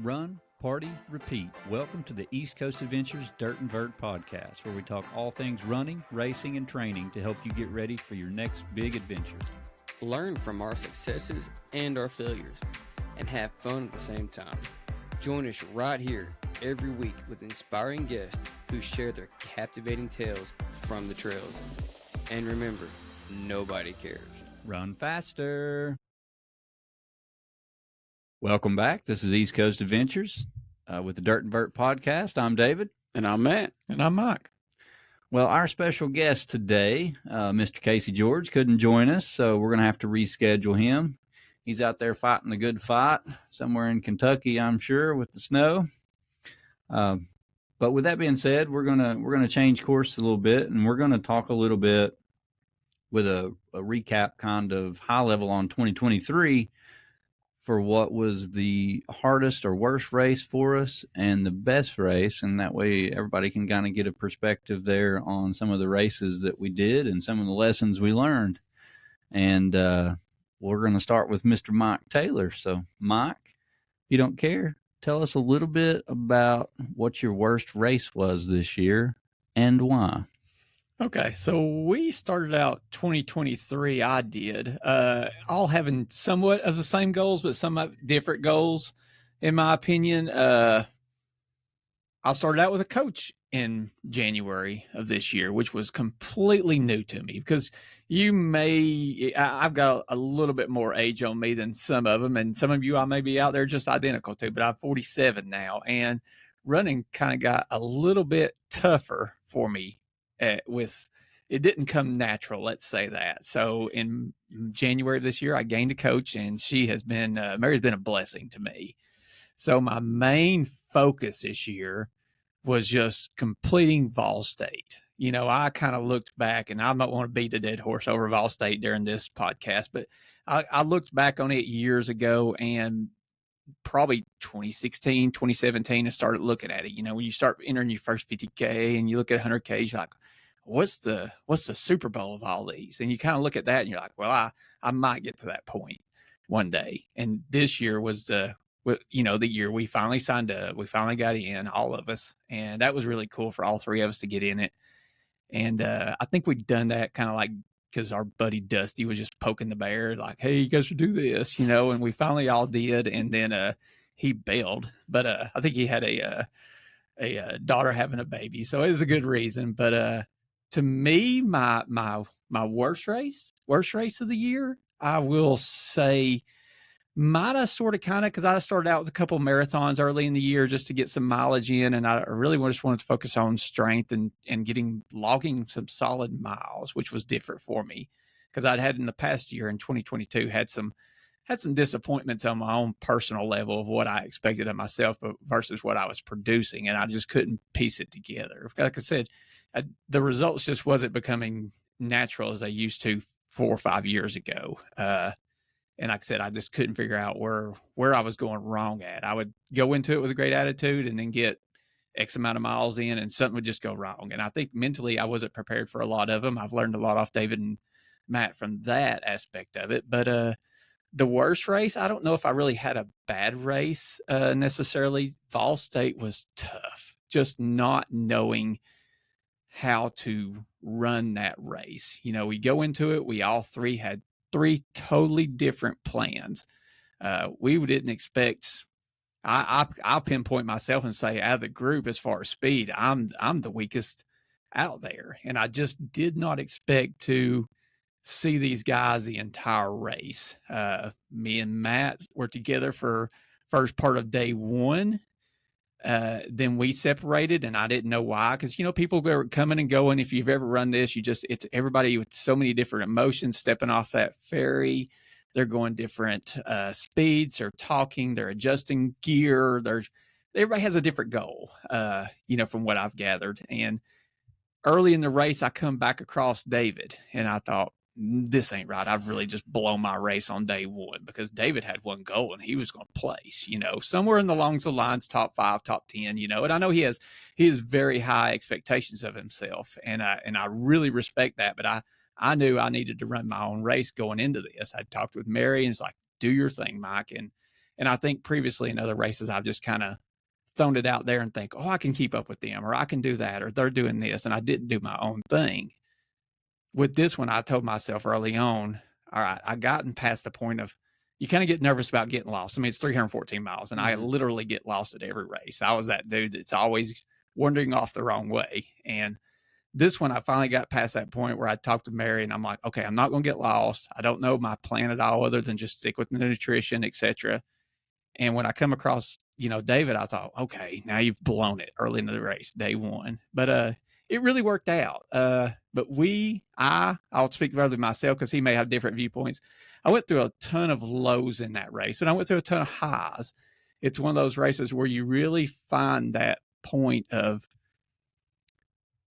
Run, party, repeat. Welcome to the East Coast Adventures Dirt and Vert podcast, where we talk all things running, racing, and training to help you get ready for your next big adventure. Learn from our successes and our failures, and have fun at the same time. Join us right here every week with inspiring guests who share their captivating tales from the trails. And remember, nobody cares. Run faster. Welcome back. This is East Coast Adventures with the Dirt and Vert podcast. I'm David. And I'm Matt. And I'm Mike. Well, our special guest today, Mr. Casey George, couldn't join us, so we're going to have to reschedule him. He's out there fighting the good fight somewhere in Kentucky, I'm sure, with the snow. But with that being said, we're gonna change course a little bit, and we're going to talk a little bit with a recap, kind of high level on 2023 for what was the hardest or worst race for us and the best race. And that way everybody can kind of get a perspective there on some of the races that we did and some of the lessons we learned. And we're going to start with Mr. Mike Taylor. So, Mike, if you don't care, tell us a little bit about what your worst race was this year and why. Okay, so we started out 2023, I did, all having somewhat of the same goals, but somewhat different goals, in my opinion. I started out with a coach in January of this year, which was completely new to me because I've got a little bit more age on me than some of them, and some of you I may be out there just identical to, but I'm 47 now, and running kind of got a little bit tougher for me. It didn't come natural, let's say that. So in January of this year, I gained a coach, and Mary's been a blessing to me. So my main focus this year was just completing Vol State. You know, I kind of looked back, and I don't want to beat the dead horse over Vol State during this podcast, but I looked back on it years ago, and probably 2016, 2017, and started looking at it. You know, when you start entering your first 50K and you look at 100K, you're like, what's the Super Bowl of all these? And you kind of look at that and you're like, well, I might get to that point one day. And this year was the year we finally signed up. We finally got in, all of us. And that was really cool for all three of us to get in it. And I think we'd done that kind of like, because our buddy Dusty was just poking the bear, like, hey, you guys should do this, you know, and we finally all did. And then he bailed, but I think he had a daughter having a baby. So it was a good reason. But to me, my worst race of the year, I will say, might have sort of kind of, because I started out with a couple of marathons early in the year just to get some mileage in, and I really just wanted to focus on strength and logging some solid miles, which was different for me because I'd had in the past year in 2022 had some disappointments on my own personal level of what I expected of myself versus what I was producing, and I just couldn't piece it together. Like I said, the results just wasn't becoming natural as they used to 4 or 5 years ago. And like I said, I just couldn't figure out where I was going wrong at. I would go into it with a great attitude and then get X amount of miles in and something would just go wrong. And I think mentally I wasn't prepared for a lot of them. I've learned a lot off David and Matt from that aspect of it. But the worst race, I don't know if I really had a bad race necessarily. Vol State was tough, just not knowing how to run that race. You know, we go into it, we all three had 3 totally different plans. We didn't expect. I'll pinpoint myself and say, out of the group, as far as speed, I'm the weakest out there, and I just did not expect to see these guys the entire race. Me and Matt were together for first part of day 1. Then we separated, and I didn't know why, because, you know, people were coming and going. If you've ever run this, it's everybody with so many different emotions stepping off that ferry. They're going different speeds. They're talking. They're adjusting gear. Everybody has a different goal, from what I've gathered. And early in the race, I come back across David, and I thought, this ain't right. I've really just blown my race on day 1 because David had one goal and he was going to place, somewhere in the along the lines, top 5, top 10, and I know he has very high expectations of himself. And I really respect that, but I knew I needed to run my own race going into this. I talked with Mary and it's like, do your thing, Mike. And I think previously in other races, I've just kind of thrown it out there and think, oh, I can keep up with them, or I can do that, or they're doing this. And I didn't do my own thing. With this one, I told myself early on, all right, I gotten past the point of, you kind of get nervous about getting lost. I mean, it's 314 miles, and I literally get lost at every race. I was that dude that's always wandering off the wrong way. And this one, I finally got past that point where I talked to Mary, and I'm like, okay, I'm not going to get lost. I don't know my plan at all other than just stick with the nutrition, etc. And when I come across, David, I thought, okay, now you've blown it early in the race, day one. But it really worked out. But I'll speak rather myself because he may have different viewpoints. I went through a ton of lows in that race, and I went through a ton of highs. It's one of those races where you really find that point of,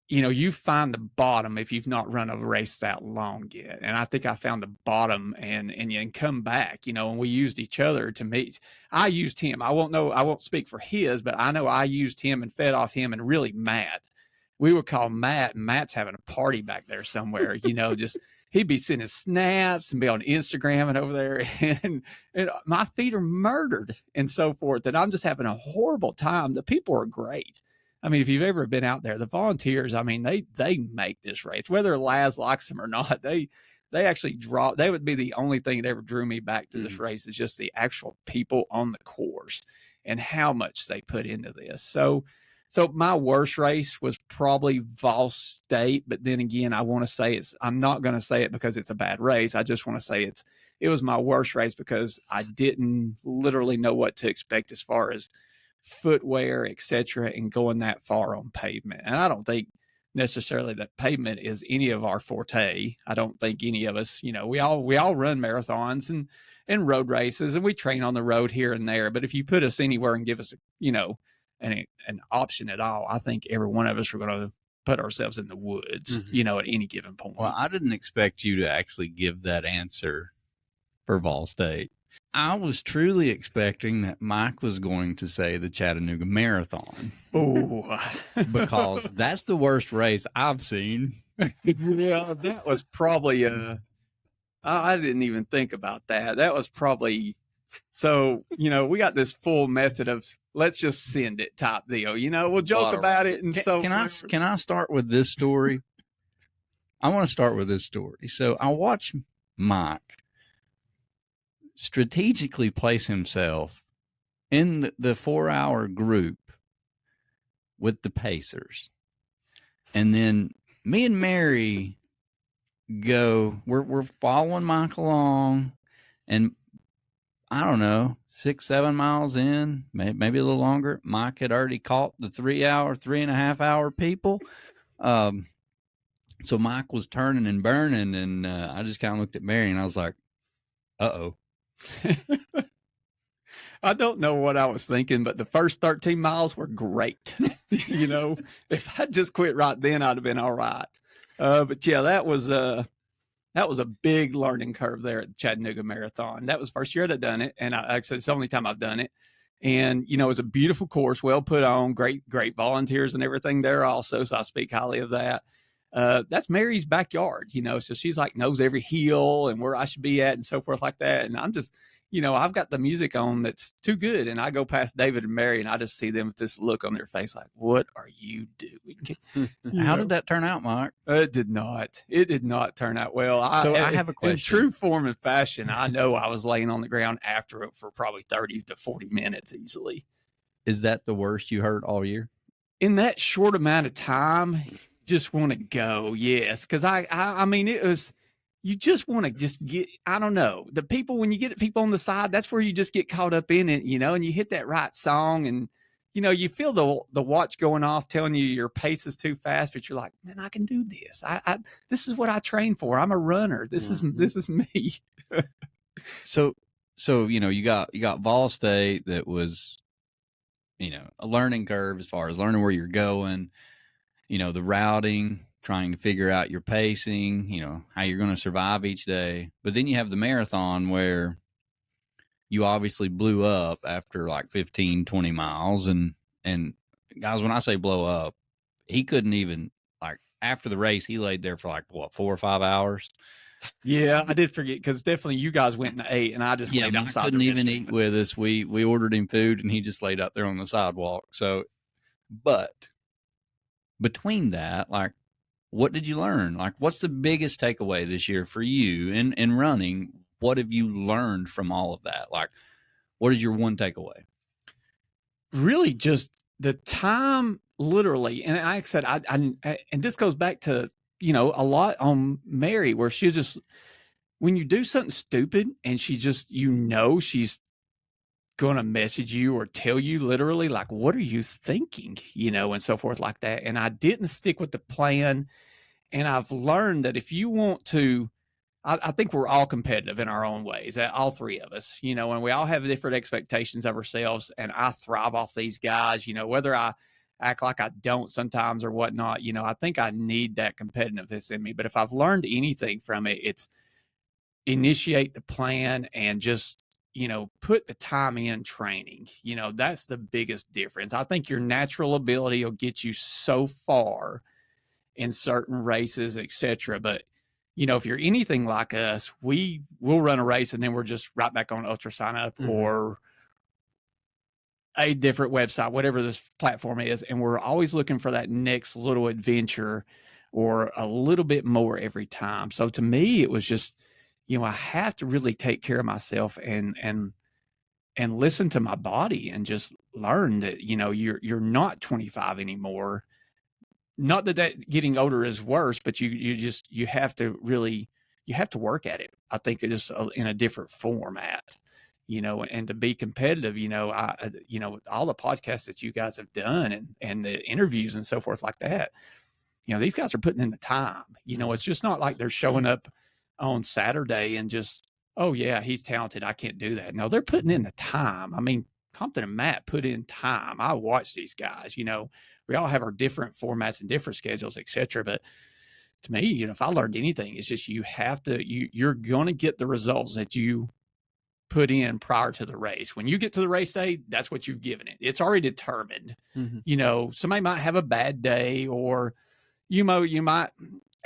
you find the bottom if you've not run a race that long yet. And I think I found the bottom and you can come back, and we used each other to meet. I used him. I won't speak for his, but I know I used him and fed off him, and really Matt. We would call Matt, and Matt's having a party back there somewhere, just he'd be sending snaps and be on Instagram and over there, and my feet are murdered and so forth. And I'm just having a horrible time. The people are great. I mean, if you've ever been out there, the volunteers, I mean, they make this race, whether Laz likes them or not. They actually they would be the only thing that ever drew me back to this race, is just the actual people on the course and how much they put into this. So my worst race was probably Vol State, but then again, I want to say I'm not going to say it because it's a bad race. I just want to say it was my worst race because I didn't literally know what to expect as far as footwear, etc., and going that far on pavement. And I don't think necessarily that pavement is any of our forte. I don't think any of us, we all run marathons and road races, and we train on the road here and there. But if you put us anywhere and give us, an option at all, I think every one of us are going to put ourselves in the woods, at any given point. Well, I didn't expect you to actually give that answer for Vol State. I was truly expecting that Mike was going to say the Chattanooga Marathon. Oh, because that's the worst race I've seen. Yeah, that was probably I didn't even think about that. That was probably, so, we got this full method of let's just send it type deal. We'll joke about it. And can I start with this story? I want to start with this story. So I watched Mike strategically place himself in the 4-hour group with the Pacers. And then me and Mary we're following Mike along, and I don't know, 6-7 miles in, maybe a little longer, Mike had already caught the 3.5 hour people. So Mike was turning and burning, and I just kind of looked at Mary and I was like, uh-oh. I don't know what I was thinking, but the first 13 miles were great. If I just quit right then, I'd have been all right. But yeah, that was a big learning curve there at the Chattanooga Marathon. That was the first year I'd done it, and like I said, it's the only time I've done it. And it was a beautiful course, well put on, great volunteers and everything there also. So I speak highly of that. That's Mary's backyard, so she's like knows every hill and where I should be at and so forth like that. And I'm just, I've got the music on that's too good. And I go past David and Mary and I just see them with this look on their face like, what are you doing? How did that turn out, Mike? It did not turn out well. I have a question. In true form and fashion, I know I was laying on the ground after it for probably 30 to 40 minutes easily. Is that the worst you heard all year? In that short amount of time, just want to go. Yes. Because I mean, it was, you just want to just get, I don't know, the people, when you get people on the side, that's where you just get caught up in it, and you hit that right song and, you feel the watch going off telling you your pace is too fast, but you're like, man, I can do this. This is what I train for. I'm a runner. This is me. So, you got Vol State that was, a learning curve as far as learning where you're going, the routing, trying to figure out your pacing, how you're going to survive each day. But then you have the marathon where you obviously blew up after like 15, 20 miles. And guys, when I say blow up, he couldn't even, like, after the race, he laid there for like, 4 or 5 hours. Yeah, I did forget because definitely you guys went and ate, and I just laid Mike outside. couldn't the even restroom. eat with us. We ordered him food, and he just laid out there on the sidewalk. So, but between that, like, what did you learn? Like, what's the biggest takeaway this year for you in running? What have you learned from all of that? Like, what is your one takeaway? Really, just the time, literally. And like I said, I and this goes back to a lot on Mary, where she just when you do something stupid and she just she's going to message you or tell you literally like, what are you thinking, and so forth like that. And I didn't stick with the plan. And I've learned that if you want to, I think we're all competitive in our own ways, all three of us, and we all have different expectations of ourselves. And I thrive off these guys, whether I act like I don't sometimes or whatnot, I think I need that competitiveness in me. But if I've learned anything from it, it's initiate the plan and just, put the time in training. That's the biggest difference. I think your natural ability will get you so far in certain races, etc. But if you're anything like us, we will run a race and then we're just right back on Ultra Sign Up or a different website, whatever this platform is, and we're always looking for that next little adventure or a little bit more every time. So to me, it was just, I have to really take care of myself and listen to my body and just learn that you're not 25 anymore. Not that getting older is worse, but you have to really, you have to work at it. I think it is in a different format, and to be competitive, all the podcasts that you guys have done and the interviews and so forth like that, these guys are putting in the time. It's just not like they're showing up on Saturday and just, oh yeah, he's talented, I can't do that. No, they're putting in the time. I mean, Compton and Matt put in time. I watch these guys, we all have our different formats and different schedules, etc. But to me, if I learned anything, it's just you're going to get the results that you put in prior to the race. When you get to the race day, that's what you've given it. It's already determined. Somebody might have a bad day, or you might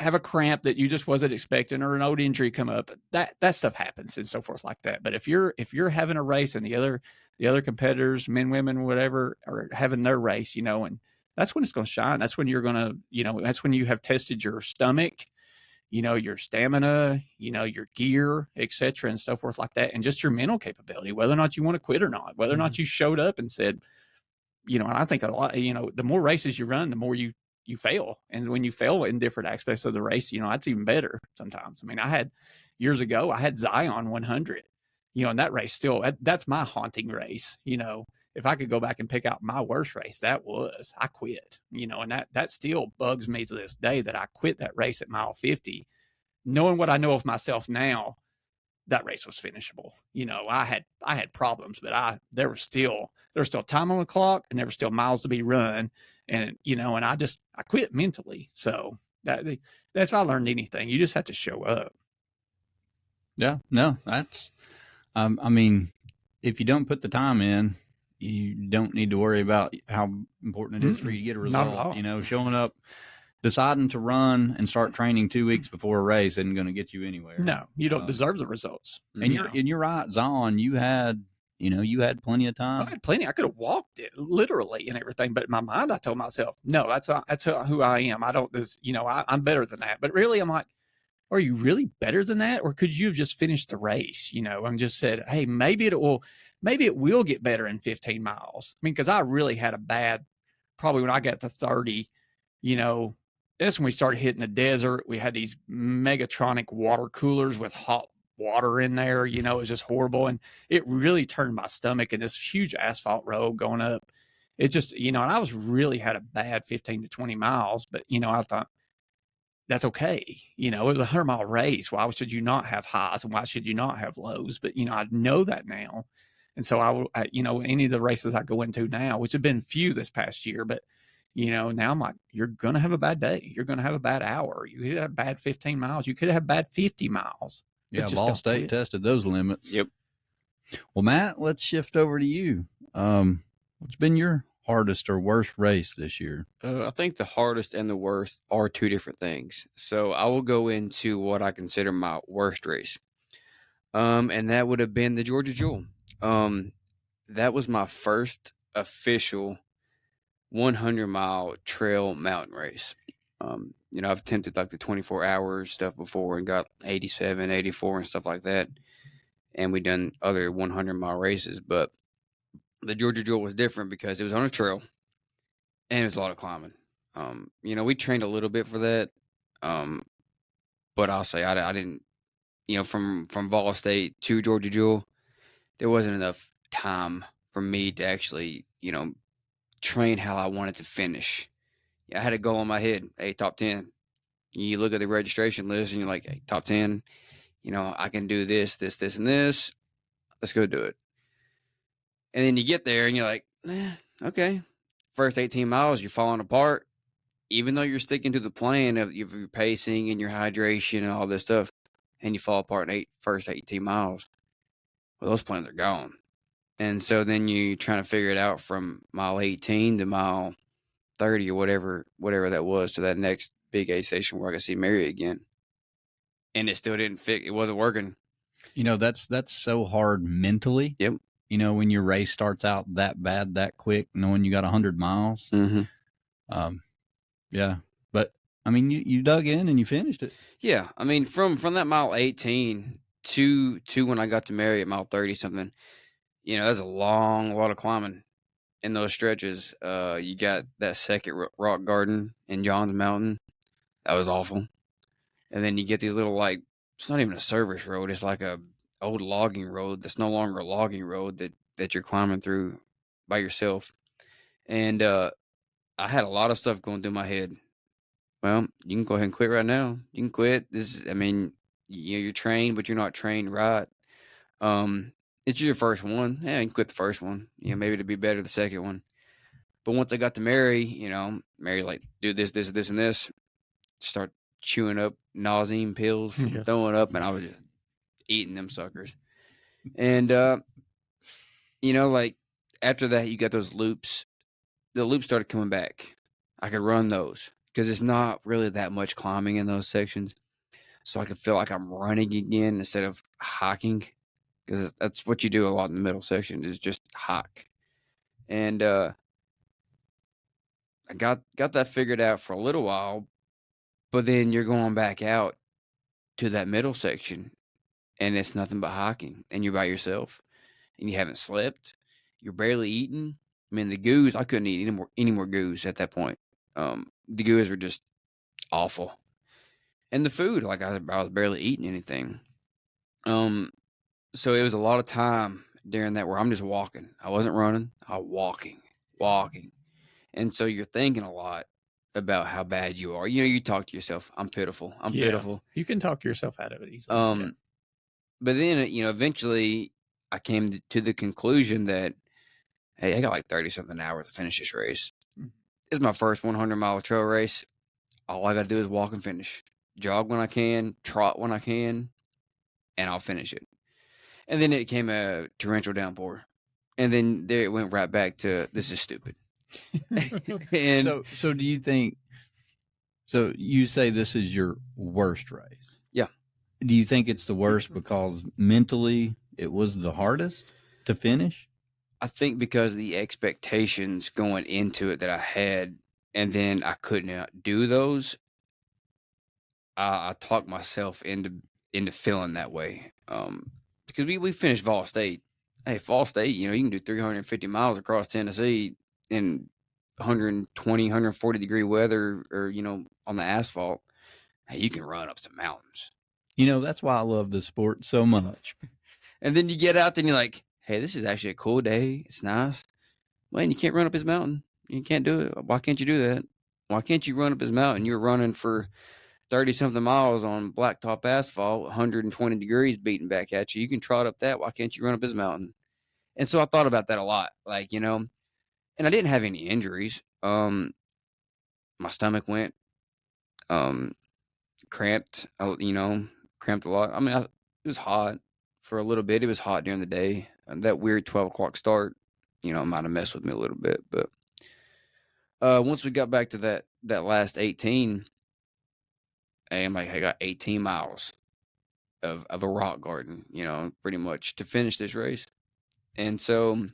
have a cramp that you just wasn't expecting, or an old injury come up. That stuff happens and so forth like that. But if you're having a race and the other competitors, men, women, whatever, are having their race, and that's when it's going to shine. That's when you're going to, that's when you have tested your stomach, your stamina, your gear, etc., and so forth like that. And just your mental capability, whether or not you want to quit or not, whether or not you showed up and said, and I think a lot, the more races you run, the more you fail. And when you fail in different aspects of the race, that's even better sometimes. I mean, years ago, I had Zion 100, and that race still, that's my haunting race. If I could go back and pick out my worst race, I quit, and that still bugs me to this day that I quit that race at mile 50, knowing what I know of myself now. That race was finishable. I had problems, but there was still time on the clock, and there were still miles to be run. And, and I quit mentally. So that's if I learned anything. You just have to show up. Yeah, no, that's, I mean, if you don't put the time in, you don't need to worry about how important it is for you to get a result. Showing up, deciding to run and start training 2 weeks before a race isn't going to get you anywhere. No, you don't deserve the results. And you're right, Zion. You had plenty of time. I had plenty. I could have walked it literally and everything, but in my mind, I told myself, no, that's who I am. I don't, I'm better than that. But really, I'm like, are you really better than that? Or could you have just finished the race, and just said, hey, maybe it will get better in 15 miles. I mean, because I really had a bad, probably when I got to 30, that's when we started hitting the desert. We had these Megatronic water coolers with hot water in there. It was just horrible. And it really turned my stomach, and this huge asphalt road going up. It just, and I was really had a bad 15 to 20 miles, but, I thought, that's okay. It was a 100-mile race. Why should you not have highs and why should you not have lows? But, I know that now. And so any of the races I go into now, which have been few this past year, but, now I'm like, you're going to have a bad day. You're going to have a bad hour. You could have bad 15 miles. You could have bad 50 miles. Yeah, Ball State tested those limits. Yep. Well, Matt, let's shift over to you. What's been your hardest or worst race this year? I think the hardest and the worst are two different things. So I will go into what I consider my worst race. And that would have been the Georgia Jewel. That was my first official 100-mile trail mountain race. I've attempted like the 24 hours stuff before and got 87, 84 and stuff like that. And we done other 100-mile races, but the Georgia Jewel was different because it was on a trail and it was a lot of climbing. We trained a little bit for that. But I'll say I didn't, from Vol State to Georgia Jewel, there wasn't enough time for me to actually, train how I wanted to finish. I had a goal in my head, hey, top 10. You look at the registration list and you're like, hey, top 10, I can do this, this, this, and this. Let's go do it. And then you get there and you're like, okay. First 18 miles, you're falling apart. Even though you're sticking to the plan of your pacing and your hydration and all this stuff, and you fall apart in first 18 miles, well, those plans are gone. And so then you're trying to figure it out from mile 18 to mile 30 or whatever that was, to that next big aid station where I could see Mary again. And it still didn't fit. It wasn't working. That's so hard mentally. Yep. When your race starts out that bad, that quick, knowing you got 100 miles. Mm-hmm. Yeah. But, you dug in and you finished it. Yeah. From that mile 18 to when I got to Mary at mile 30 something, that's a lot of climbing in those stretches. You got that second rock garden in Johns Mountain. That was awful. And then you get these little, it's not even a service road. It's like a old logging road that's no longer a logging road that you're climbing through by yourself. And I had a lot of stuff going through my head. Well, you can go ahead and quit right now. You can quit. You're trained, but you're not trained right. It's your first one. Yeah, you can quit the first one. Maybe to be better the second one. But once I got to Mary, Mary do this, this, this, and this. Start chewing up nauseam pills, throwing up, and I was just eating them suckers. And after that, you got those loops. The loops started coming back. I could run those because it's not really that much climbing in those sections. So I could feel like I'm running again instead of hiking, because that's what you do a lot in the middle section is just hike. And I got that figured out for a little while, but then you're going back out to that middle section and it's nothing but hiking, and you're by yourself and you haven't slept. You're barely eating. The goos, I couldn't eat any more goos at that point. The goos were just awful. And the food, I was barely eating anything. So it was a lot of time during that where I'm just walking. I wasn't running. I was walking. And so you're thinking a lot about how bad you are. You talk to yourself, I'm pitiful. I'm pitiful. You can talk yourself out of it easily. But then, eventually I came to the conclusion that, hey, I got 30-something hours to finish this race. It's my first 100-mile trail race. All I got to do is walk and finish. Jog when I can, trot when I can, and I'll finish it. And then it came a torrential downpour. And then there it went right back to, this is stupid. And so do you think, so you say this is your worst race? Yeah. Do you think it's the worst because mentally it was the hardest to finish? I think because of the expectations going into it that I had, and then I couldn't do those, I talked myself into feeling that way. Because we finished Vol State. Hey, Vol State, you can do 350 miles across Tennessee in 120, 140 degree weather, or, on the asphalt. Hey, you can run up some mountains. That's why I love this sport so much. And then you get out there and you're like, hey, this is actually a cool day. It's nice. Man, you can't run up his mountain. You can't do it. Why can't you do that? Why can't you run up his mountain? You're running for 30-something miles on blacktop asphalt, 120 degrees beating back at you. You can trot up that. Why can't you run up his mountain? And so I thought about that a lot. And I didn't have any injuries. My stomach went cramped, cramped a lot. It was hot for a little bit. It was hot during the day. And that weird 12 o'clock start, might have messed with me a little bit. But Once we got back to that last 18, and like I got 18 miles of a rock garden, pretty much to finish this race. And so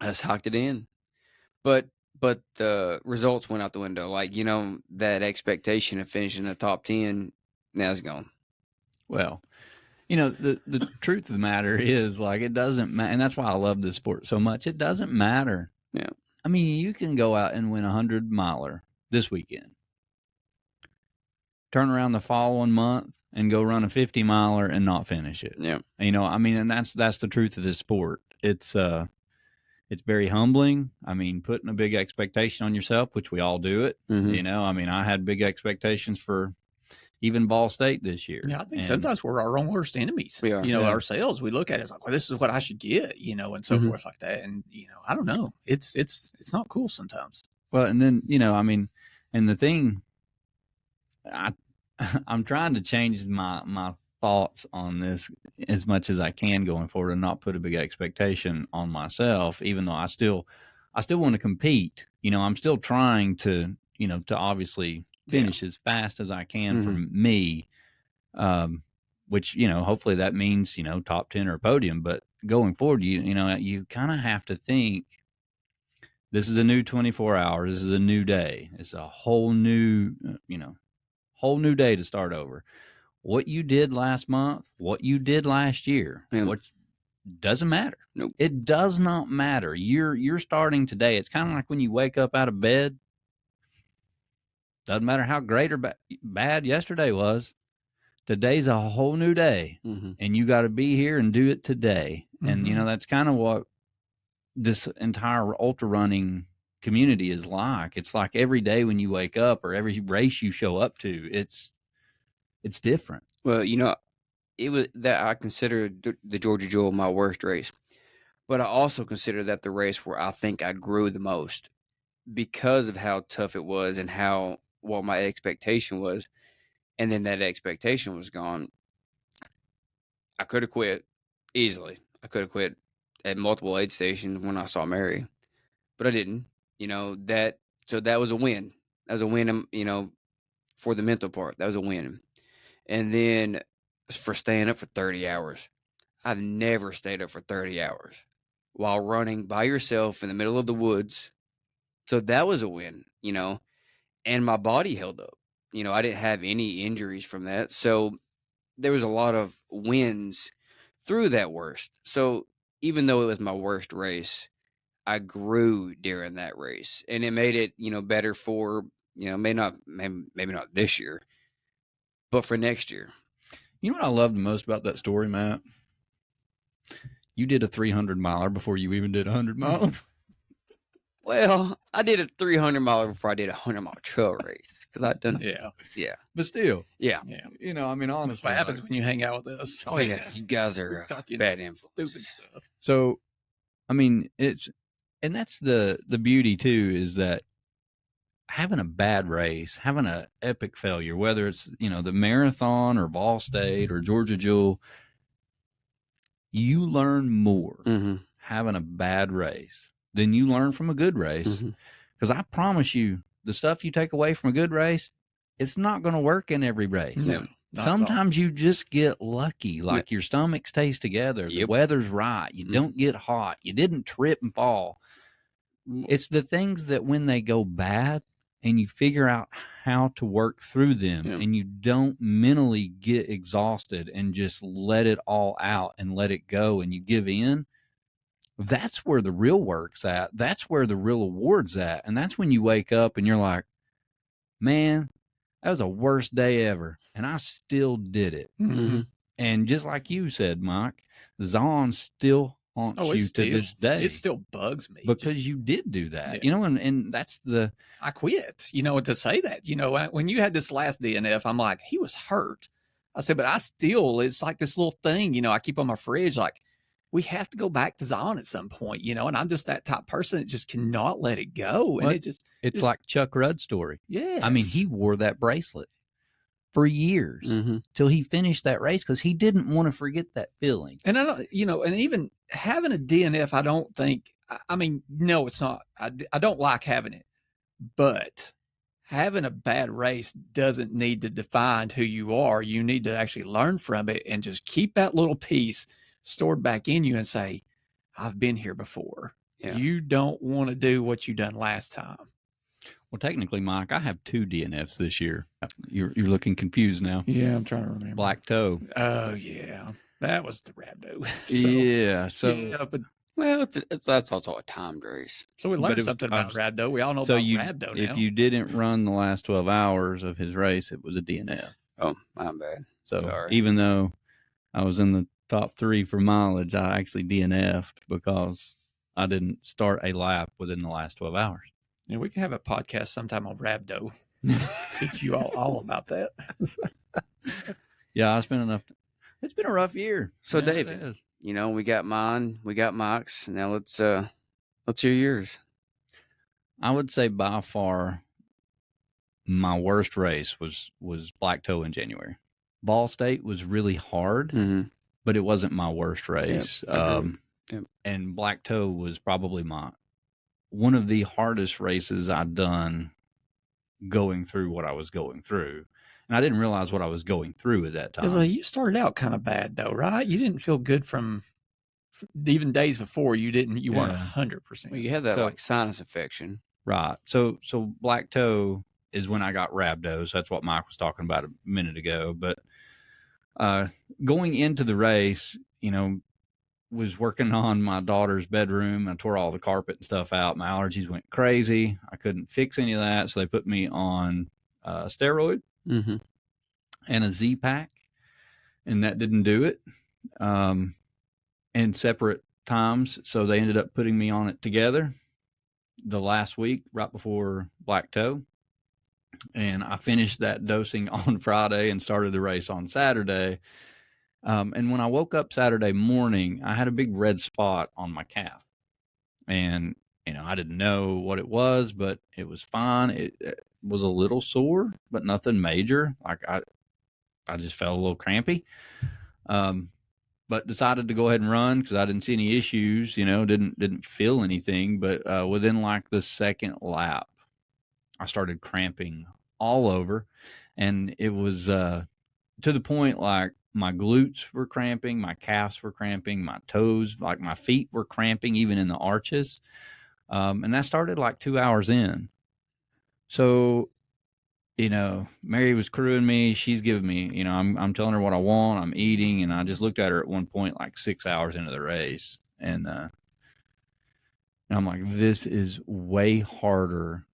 I just hocked it in. But the results went out the window. Like, that expectation of finishing the top 10, now it's gone. Well, the truth of the matter is, like, it doesn't matter. And that's why I love this sport so much. It doesn't matter. Yeah. I mean, you can go out and win a 100-miler this weekend. Turn around the following month and go run a 50-miler and not finish it. Yeah. I mean, and that's the truth of this sport. It's very humbling. I mean, putting a big expectation on yourself, which we all do it. Mm-hmm. I mean, I had big expectations for even Ball State this year. Yeah, I think sometimes we're our own worst enemies. We are. Ourselves. We look at it as like, well, this is what I should get, and so forth like that. And I don't know. It's not cool sometimes. Well, and then I mean, and the thing, I'm trying to change my thoughts on this as much as I can going forward, and not put a big expectation on myself, even though I still want to compete. I'm still trying to to obviously finish as fast as I can for me, which hopefully that means top 10 or podium. But going forward, you kind of have to think, this is a new 24 hours. This is a new day. It's a whole new whole new day to start over. What you did last month, what you did last year, what doesn't matter. Nope. It does not matter. You're starting today. It's kind of like when you wake up out of bed. Doesn't matter how great or bad yesterday was. Today's a whole new day, and you got to be here and do it today. And that's kind of what this entire ultra running community is like. It's like every day when you wake up, or every race you show up to, it's different. Well, it was that I considered the Georgia Jewel my worst race, but I also consider that the race where I think I grew the most, because of how tough it was and what my expectation was. And then that expectation was gone. I could have quit easily. I could have quit at multiple aid stations when I saw Mary, but I didn't. So that was a win. That was a win. For the mental part, that was a win. And then for staying up for 30 hours, I've never stayed up for 30 hours while running by yourself in the middle of the woods. So that was a win. And my body held up. I didn't have any injuries from that. So there was a lot of wins through that worst. So even though it was my worst race, I grew during that race, and it made it, better for, maybe not this year, but for next year. You know what I love the most about that story, Matt? You did a 300-miler before you even did a 100-miler. Well, I did a 300-miler before I did a 100-mile trail race, because I'd done it. Yeah. But still. Yeah. I mean, honestly. That's what happens when you hang out with us. Oh, yeah. You guys are bad influences. Stuff. So, I mean, and that's the beauty, too, is that having a bad race, having an epic failure, whether it's, the marathon or Ball State or Georgia Jewel, you learn more having a bad race than you learn from a good race. Because I promise you, the stuff you take away from a good race, it's not going to work in every race. No, sometimes you just get lucky, like your stomach stays together, the weather's right, you don't get hot, you didn't trip and fall. It's the things that when they go bad and you figure out how to work through them, and you don't mentally get exhausted and just let it all out and let it go and you give in, that's where the real work's at. That's where the real award's at. And that's when you wake up and you're like, man, that was the worst day ever, and I still did it. And just like you said, Mike, Zon still haunts you to this day. It still bugs me because you did do that, and that's I quit, to say that, when you had this last DNF, I'm like, he was hurt. I said, but it's like this little thing, I keep on my fridge, like, we have to go back to Zion at some point, and I'm just that type of person that just cannot let it go. And it's like Chuck Rudd's story. Yeah. I mean, he wore that bracelet for years till he finished that race because he didn't want to forget that feeling. And I don't, and even having a DNF, I don't think, I mean, no, it's not. I don't like having it, But having a bad race doesn't need to define who you are. You need to actually learn from it and just keep that little piece stored back in you and say, I've been here before. Yeah. You don't want to do what you done last time. Well, technically, Mike, I have 2 DNFs this year. You're looking confused now. Yeah, I'm trying to remember. Black toe. Oh, yeah. That was the rhabdo. But Well, that's also a timed race. So we learned something about rhabdo. We all know about rhabdo now. If you didn't run the last 12 hours of his race, it was a DNF. Oh, my bad. So Sorry. even though I was in the top 3 for mileage, I actually DNF'd because I didn't start a lap within the last 12 hours. Yeah, we can have a podcast sometime on rhabdo. Teach you all about that. Yeah, I spent enough. It's been a rough year. So, Yeah, David, we got mine, we got Mike's. Now let's hear yours. I would say by far my worst race was Black Toe in January. Ball State was really hard, Mm-hmm. but it wasn't my worst race. Yep. And Black Toe was probably one of the hardest races I'd done going through what I was going through. And I didn't realize what I was going through at that time. Because you started out kind of bad, though, right? You didn't feel good from even days before. You weren't 100%. Well, you had that sinus infection. Right. So Black Toe is when I got rhabdo. So that's what Mike was talking about a minute ago. But going into the race, was working on my daughter's bedroom. I tore all the carpet and stuff out. My allergies went crazy. I couldn't fix any of that. So they put me on steroid Mm-hmm. and a Z-Pack, and that didn't do it. In separate times. So they ended up putting me on it together the last week, right before Black Toe. And I finished that dosing on Friday and started the race on Saturday. And when I woke up Saturday morning, I had a big red spot on my calf. And, I didn't know what it was, but it was fine. It was a little sore, but nothing major. Like I just felt a little crampy. But decided to go ahead and run because I didn't see any issues, didn't feel anything. But within like the second lap, I started cramping all over. And it was to the point like my glutes were cramping, my calves were cramping, my toes, like my feet were cramping, even in the arches. And that started like 2 hours in. So, Mary was crewing me. She's giving me, I'm telling her what I want. I'm eating. And I just looked at her at one point, like 6 hours into the race. And I'm like, this is way harder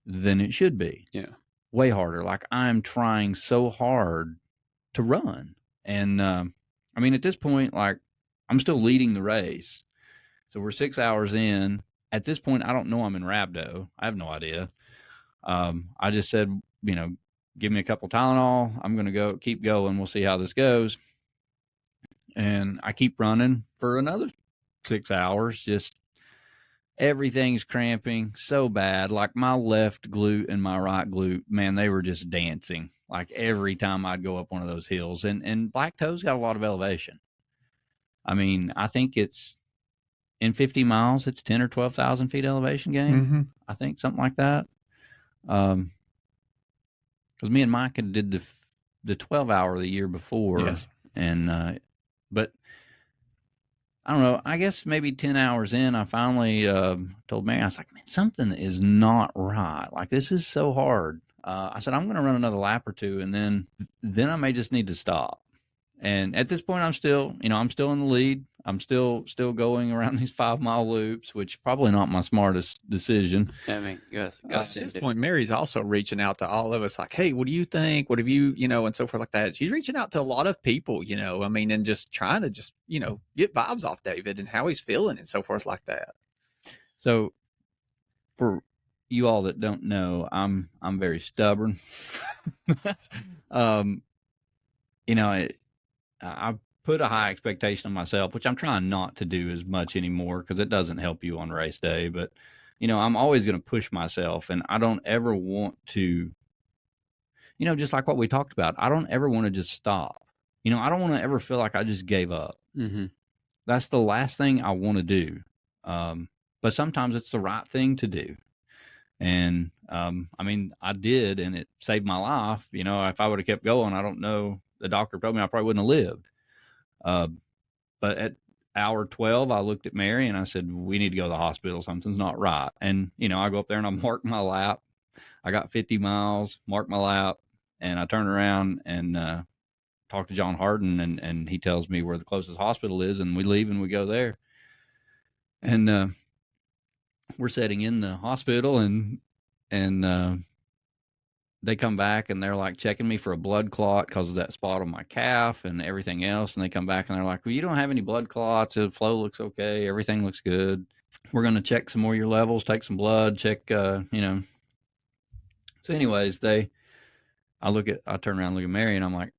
than it should be. Yeah. Way harder. Like I'm trying so hard to run. And, at this point, like I'm still leading the race. So we're 6 hours in. At this point, I don't know I'm in rhabdo. I have no idea. I just said, give me a couple Tylenol. I'm going to keep going. We'll see how this goes. And I keep running for another 6 hours. Just everything's cramping so bad. Like my left glute and my right glute, man, they were just dancing. Like every time I'd go up one of those hills. And Black Toe's got a lot of elevation. I think it's in 50 miles, it's 10 or 12,000 feet elevation gain. Mm-hmm. I think something like that. Because me and Mike did the 12-hour the year before. Yes. And, but I don't know, I guess maybe 10 hours in, I finally told Mary, I was like, man, something is not right. Like, this is so hard. I said, I'm going to run another lap or two, and then I may just need to stop. And at this point, I'm still in the lead. I'm still going around these 5-mile loops, which probably not my smartest decision. At this point, Mary's also reaching out to all of us like, hey, what do you think? What have you, and so forth like that. She's reaching out to a lot of people, and just trying to get vibes off David and how he's feeling and so forth like that. So for you all that don't know, I'm very stubborn. I put a high expectation on myself, which I'm trying not to do as much anymore because it doesn't help you on race day. But, I'm always going to push myself, and I don't ever want to, just like what we talked about, I don't ever want to just stop. I don't want to ever feel like I just gave up. Mm-hmm. That's the last thing I want to do. But sometimes it's the right thing to do. And I mean, I did, and it saved my life. You know, if I would have kept going, I don't know. The doctor told me I probably wouldn't have lived. But at hour 12, I looked at Mary and I said, we need to go to the hospital. Something's not right. And, you know, I go up there and I mark my lap. I got 50 miles, mark my lap, and I turn around and talk to John Harden, and he tells me where the closest hospital is, and we leave and we go there. And we're sitting in the hospital, and they come back and they're like checking me for a blood clot because of that spot on my calf and everything else. And they come back and they're like, well, you don't have any blood clots. The flow looks okay. Everything looks good. We're going to check some more of your levels, take some blood, check, you know. So anyways, I turn around and look at Mary and I'm like,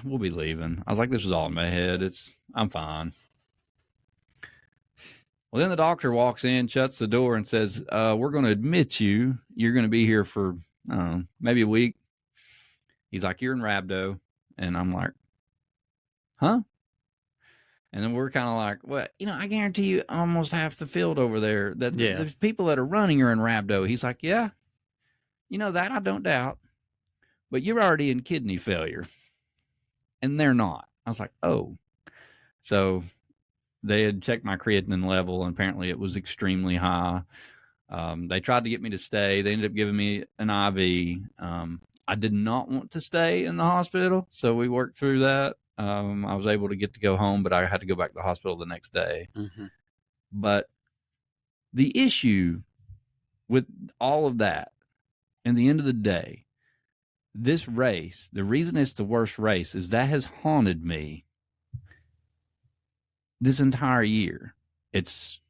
we'll be leaving. I was like, this was all in my head. I'm fine. Well, then the doctor walks in, shuts the door, and says, we're going to admit you. You're going to be here for, I don't know, maybe a week. He's like, you're in rhabdo. And I'm like, huh? And then we're kind of like, well, you know, I guarantee you almost half the field over there, that the people that are running are in rhabdo. He's like, yeah, you know, that I don't doubt. But you're already in kidney failure. And they're not. I was like, oh. So they had checked my creatinine level, and apparently it was extremely high. They tried to get me to stay. They ended up giving me an IV. I did not want to stay in the hospital, so we worked through that. I was able to get to go home, but I had to go back to the hospital the next day. Mm-hmm. But the issue with all of that, in the end of the day, this race, the reason it's the worst race is that has haunted me this entire year. It's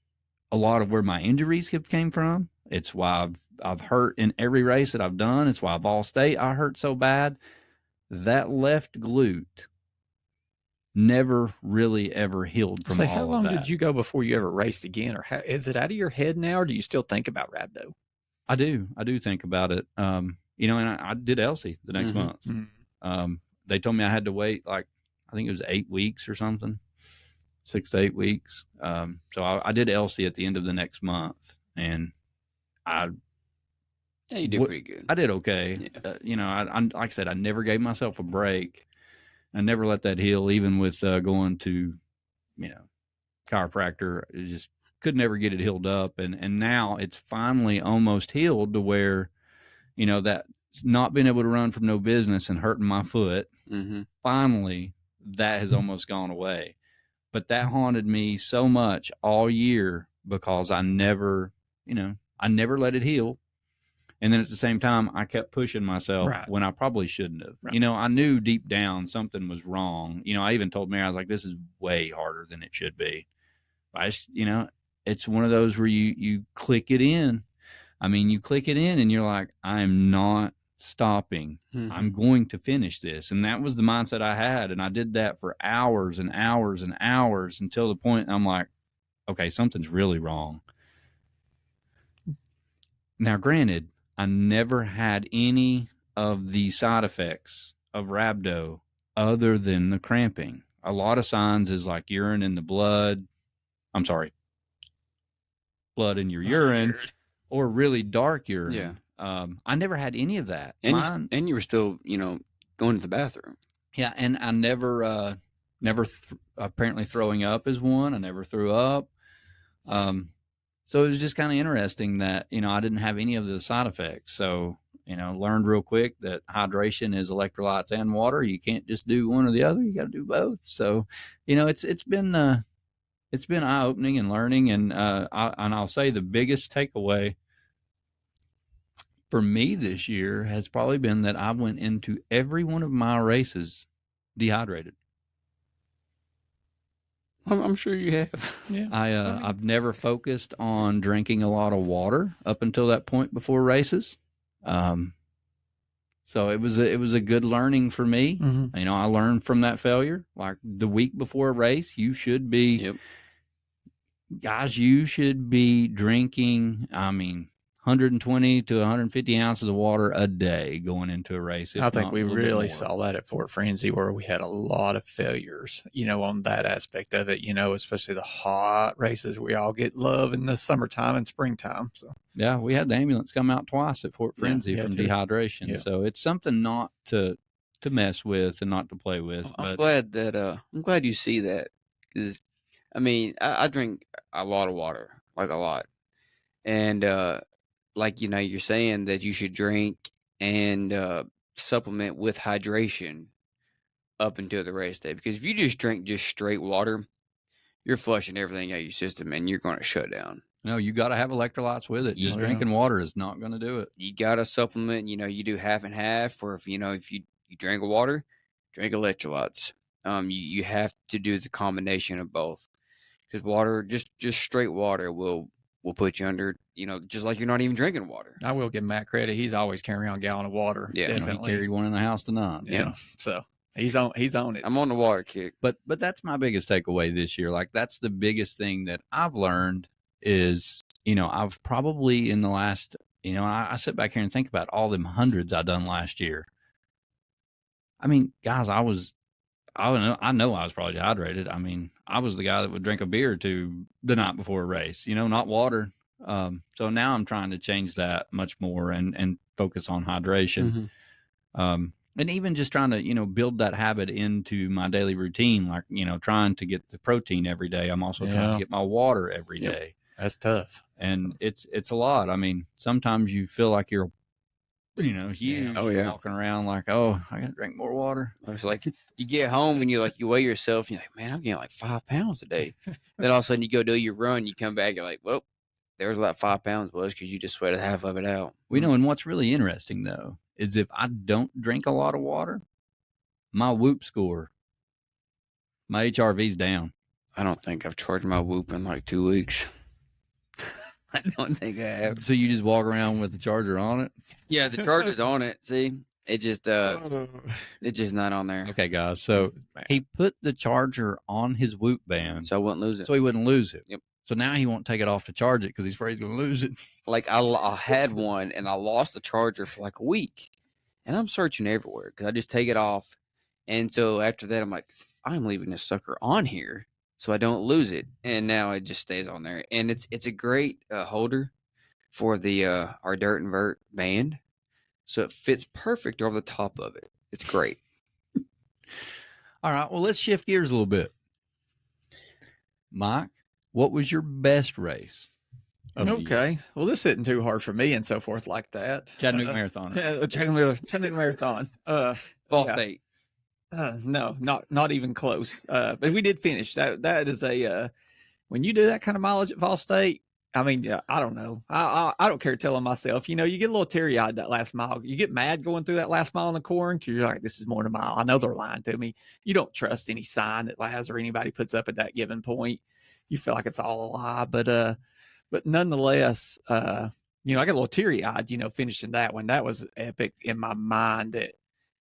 a lot of where my injuries have came from. It's why I've hurt in every race that I've done. It's why Ball State I hurt so bad. That left glute never really ever healed from all of that. How long did you go before you ever raced again? Or is it out of your head now, or do you still think about rhabdo? I do think about it. You know, and I did Elsie the next month. Mm-hmm. They told me I had to wait, like, I think it was 8 weeks or something. 6 to 8 weeks. So I did Elsie at the end of the next month, and you did pretty good. I did okay. Yeah. You know, I like I said, I never gave myself a break. I never let that heal, even with going to, you know, chiropractor. It just could never get it healed up, and now it's finally almost healed to where, you know, that not being able to run from no business and hurting my foot. Mm-hmm. Finally, that has almost gone away. But that haunted me so much all year because I never let it heal. And then at the same time, I kept pushing myself when I probably shouldn't have. Right. You know, I knew deep down something was wrong. You know, I even told Mary, I was like, this is way harder than it should be. You know, it's one of those where you click it in. I mean, you click it in and you're like, I am not stopping. Mm-hmm. I'm going to finish this. And that was the mindset I had. And I did that for hours and hours and hours until the point I'm like, okay, something's really wrong. Now, granted, I never had any of the side effects of rhabdo other than the cramping. A lot of signs is like urine in the blood. I'm sorry, blood in your urine or really dark urine. Yeah. I never had any of that. And you were still, you know, going to the bathroom. Yeah. And I never apparently throwing up is one. I never threw up. So it was just kind of interesting that, you know, I didn't have any of the side effects. So, you know, learned real quick that hydration is electrolytes and water. You can't just do one or the other. You got to do both. So, you know, it's been eye-opening and learning. And I'll say the biggest takeaway for me this year has probably been that I went into every one of my races dehydrated. I'm sure you have. Yeah. I've never focused on drinking a lot of water up until that point before races. So it was a good learning for me. Mm-hmm. You know, I learned from that failure. Like the week before a race, you should be, guys, you should be drinking, I mean, 120 to 150 ounces of water a day going into a race. I think we really saw saw that at Fort Frenzy, where we had a lot of failures, on that aspect of it, especially the hot races we all get love in the summertime and springtime. So, yeah, we had the ambulance come out twice at Fort Frenzy yeah, from too. dehydration. Yeah. So it's something not to mess with and not to play with. I'm glad you see that, because I drink a lot of water, like a lot, and like you're saying that you should drink and supplement with hydration up until the race day, because if you just drink just straight water, you're flushing everything out of your system and you're going to shut down. No, you got to have electrolytes with it. Just drinking water is not going to do it. You got to supplement. You do half and half, or if you drink water, drink electrolytes. You have to do the combination of both, because water, just straight water, will put you under. Just like you're not even drinking water. I will give Matt credit; he's always carrying on a gallon of water. Yeah, definitely. He carried one in the house tonight. Yeah, so he's on it. I'm on the water kick. But that's my biggest takeaway this year. Like, that's the biggest thing that I've learned is, I've probably in the last, I sit back here and think about all them hundreds I done last year. I mean, guys, I know I was probably dehydrated. I mean, I was the guy that would drink a beer or two the night before a race, not water. So now I'm trying to change that much more and focus on hydration. Mm-hmm. And even just trying to, build that habit into my daily routine, like, trying to get the protein every day. I'm also trying to get my water every day. That's tough. And it's a lot. I mean, sometimes you feel like you're, huge. Oh, yeah. Walking around like, oh, I got to drink more water. It's like you get home and you weigh yourself. And you're like, man, I'm getting like 5 pounds a day. Then all of a sudden you go do your run. You come back. You're like, well, there's what 5 pounds was, because you just sweated half of it out. And what's really interesting, though, is if I don't drink a lot of water, my Whoop score, my HRV's down. I don't think I've charged my Whoop in like 2 weeks. I don't think I have. So you just walk around with the charger on it? Yeah, the charger's on it. See, it just it's just not on there. Okay, guys. So he put the charger on his Whoop band, So I wouldn't lose it. so he wouldn't lose it. Yep. So now he won't take it off to charge it because he's afraid he's going to lose it. Like I had one and I lost the charger for like a week, and I'm searching everywhere because I just take it off, and so after that I'm like, I'm leaving this sucker on here so I don't lose it, and now it just stays on there, and it's a great holder for the our Dirt and Vert band, so it fits perfect over the top of it. It's great. All right, well, let's shift gears a little bit. Mike, what was your best race? Okay. Well, this isn't too hard for me and so forth like that. Chattanooga Marathon. Chattanooga Marathon. Fall State. No, not even close. But we did finish. That is a when you do that kind of mileage at Fall State. I mean, I don't know. I don't care telling myself. You get a little teary eyed that last mile. You get mad going through that last mile in the corn because you're like, this is more than a mile. I know they're lying to me. You don't trust any sign that Laz or anybody puts up at that given point. You feel like it's all a lie. But nonetheless, I got a little teary eyed, finishing that one. That was epic in my mind that,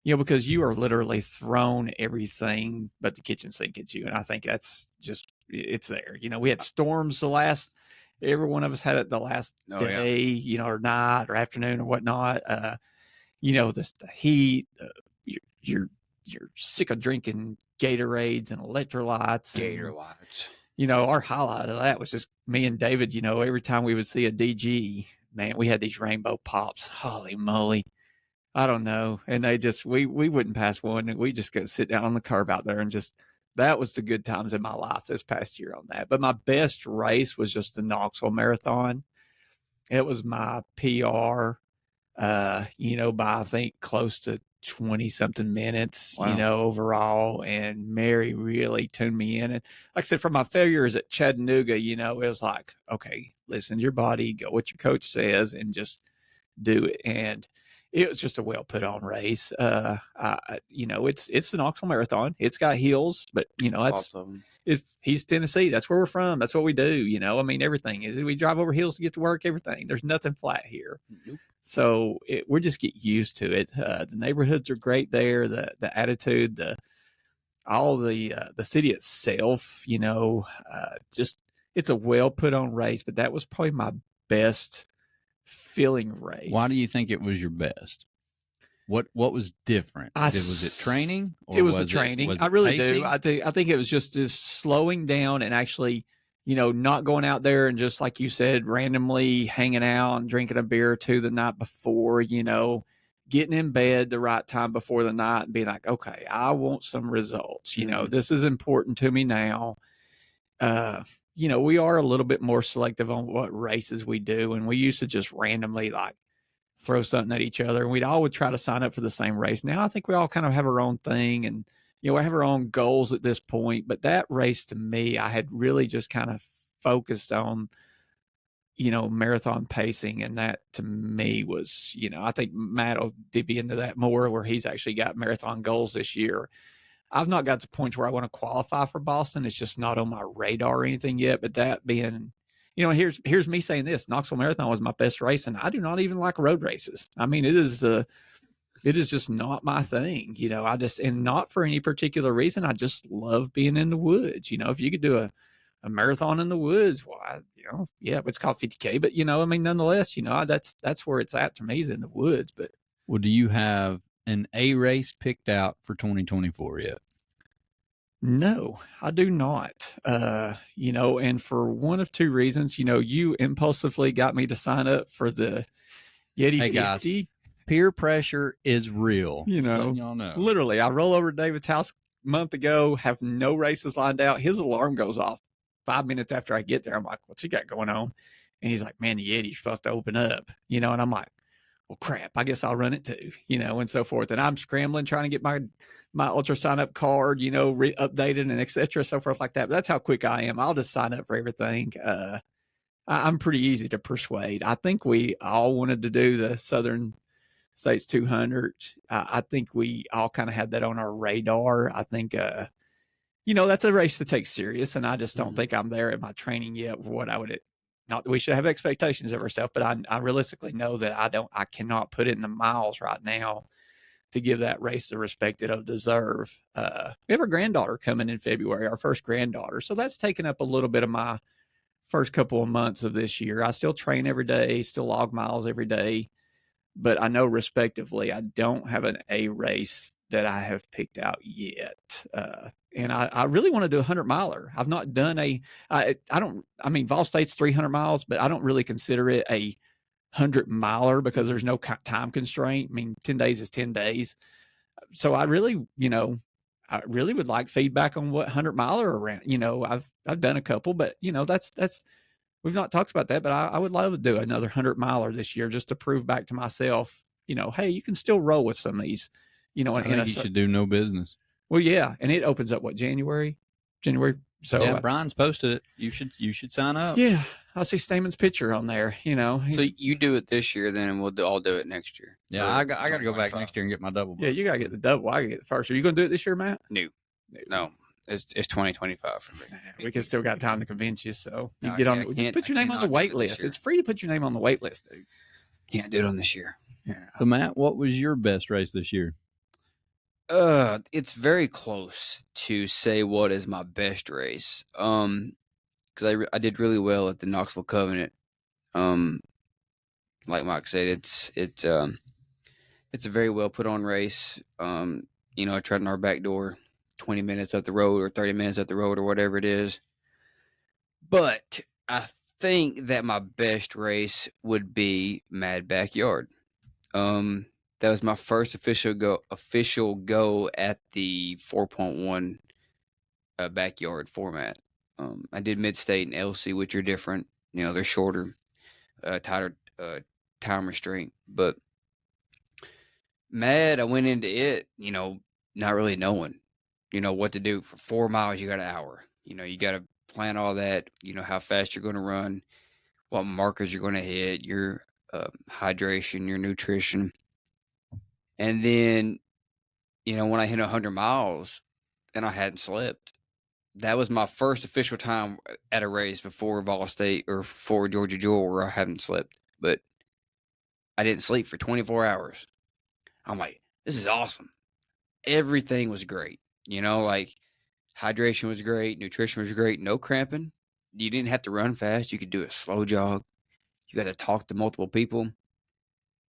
because you are literally thrown everything but the kitchen sink at you. And I think that's just, it's there. We had storms every one of us had it the last day, or night or afternoon or whatnot. The heat, you're sick of drinking Gatorades and electrolytes. Gatorlytes. Our highlight of that was just me and David, every time we would see a DG, man, we had these rainbow pops. Holy moly. I don't know. And we wouldn't pass one, and we just go sit down on the curb out there and just, that was the good times in my life this past year on that. But my best race was just the Knoxville Marathon. It was my PR, by I think close to 20 something minutes, wow. Overall. And Mary really tuned me in. And like I said, for my failures at Chattanooga, it was like, okay, listen to your body, go what your coach says, and just do it. And it was just a well put on race. It's the Knoxville Marathon. It's got hills, but if he's Tennessee, that's where we're from. That's what we do. Everything is, we drive over hills to get to work, everything. There's nothing flat here. Nope. So we're just get used to it. The neighborhoods are great there. The attitude, the city itself, just, it's a well put on race, but that was probably my best feeling race. Why do you think it was your best? What was different? Was it training? Or it was the training. Was it I really pacing? do. I think it was just slowing down and actually, not going out there and just like you said, randomly hanging out and drinking a beer or two the night before, getting in bed the right time before the night and being like, okay, I want some results. This is important to me now. We are a little bit more selective on what races we do. And we used to just randomly like throw something at each other, and we'd all would try to sign up for the same race. Now I think we all kind of have our own thing, and we have our own goals at this point. But that race to me, I had really just kind of focused on, marathon pacing, and that to me was, I think Matt will be into that more, where he's actually got marathon goals this year. I've not got to points where I want to qualify for Boston. It's just not on my radar or anything yet. But that being, here's me saying this: Knoxville Marathon was my best race, and I do not even like road races. I mean, it is just not my thing. And not for any particular reason. I just love being in the woods. If you could do a marathon in the woods, yeah, it's called 50K, but nonetheless, that's where it's at to me, is in the woods. But well, do you have an A race picked out for 2024 yet? No, I do not. And for one of two reasons, you impulsively got me to sign up for the Yeti 50. Guys, peer pressure is real. Y'all know. Literally, I roll over to David's house a month ago, have no races lined out. His alarm goes off 5 minutes after I get there. I'm like, what's he got going on? And he's like, man, the Yeti's supposed to open up, and I'm like, well, crap, I guess I'll run it too, and so forth. And I'm scrambling, trying to get my ultra sign up card, updated and et cetera, so forth like that. But that's how quick I am. I'll just sign up for everything. I'm pretty easy to persuade. I think we all wanted to do the Southern States 200. I think we all kind of had that on our radar. I think, that's a race to take serious. And I just don't think I'm there at my training yet for what I would. Not that we should have expectations of ourselves, but I realistically know that I cannot put it in the miles right now to give that race the respect it'll deserve. We have our granddaughter coming in February, our first granddaughter. So that's taken up a little bit of my first couple of months of this year. I still train every day, still log miles every day, but I know respectively, I don't have an A race that I have picked out yet. And I really want to do a 100-miler. I've not done Vol State's 300 miles, but I don't really consider it a 100-miler because there's no time constraint. 10 days is 10 days. So I really would like feedback on what 100-miler around. I've done a couple, but that's we've not talked about that, but I would love to do another 100-miler this year just to prove back to myself, hey, you can still roll with some of these, I think you should do no business. Well, yeah, and it opens up January. So yeah, Brian's posted it. You should sign up. Yeah, I see Staмен's picture on there. So you do it this year, then, and we'll all do it next year. Yeah, I got to go back next year and get my double. Yeah, you got to get the double. I get the first. Are you going to do it this year, Matt? No. It's 2025 for me. We can still got time to convince you. So you No, get I on. can't- Put your I name on the cannot wait do it this list. year. It's free to put your name on the wait list, dude. Can't do it on this year. Yeah. So Matt, what was your best race this year? It's very close to say what is my best race. Because I did really well at the Knoxville Covenant. Like Mike said, it's a very well put on race. I tried in our back door, 20 minutes up the road or 30 minutes up the road or whatever it is. But I think that my best race would be Mad Backyard. That was my first official go at the 4.1 backyard format. I did Mid-State and LC, which are different. They're shorter, tighter time restraint. But Mad, I went into it, not really knowing, what to do. For 4 miles, you got an hour. You got to plan all that, how fast you're going to run, what markers you're going to hit, your hydration, your nutrition. And then, when I hit 100 miles and I hadn't slept, that was my first official time at a race before Vol State or for Georgia Jewel where I haven't slept. But I didn't sleep for 24 hours. I'm like, this is awesome. Everything was great. Hydration was great. Nutrition was great. No cramping. You didn't have to run fast. You could do a slow jog. You got to talk to multiple people.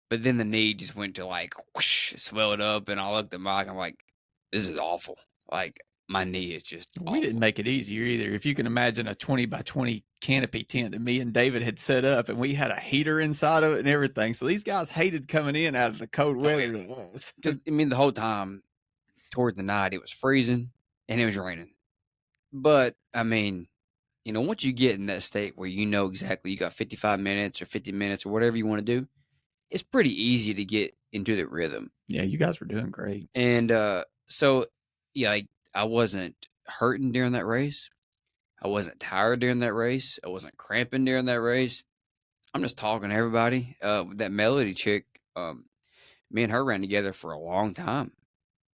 But then the knee just went to like whoosh, swelled up, and I looked at Mike. I'm like, this is awful. Like my knee is just. We didn't make it easier either. If you can imagine a 20 by 20 canopy tent that me and David had set up, and we had a heater inside of it and everything. So these guys hated coming in out of the cold weather. I mean, the whole time toward the night it was freezing and it was raining. But I mean, you know, once you get in that state where you know exactly you got 55 minutes or 50 minutes or whatever you want to do, it's pretty easy to get into the rhythm. Yeah, you guys were doing great. And so, yeah, I wasn't hurting during that race. I wasn't tired during that race. I wasn't cramping during that race. I'm just talking to everybody. That Melody chick, me and her ran together for a long time.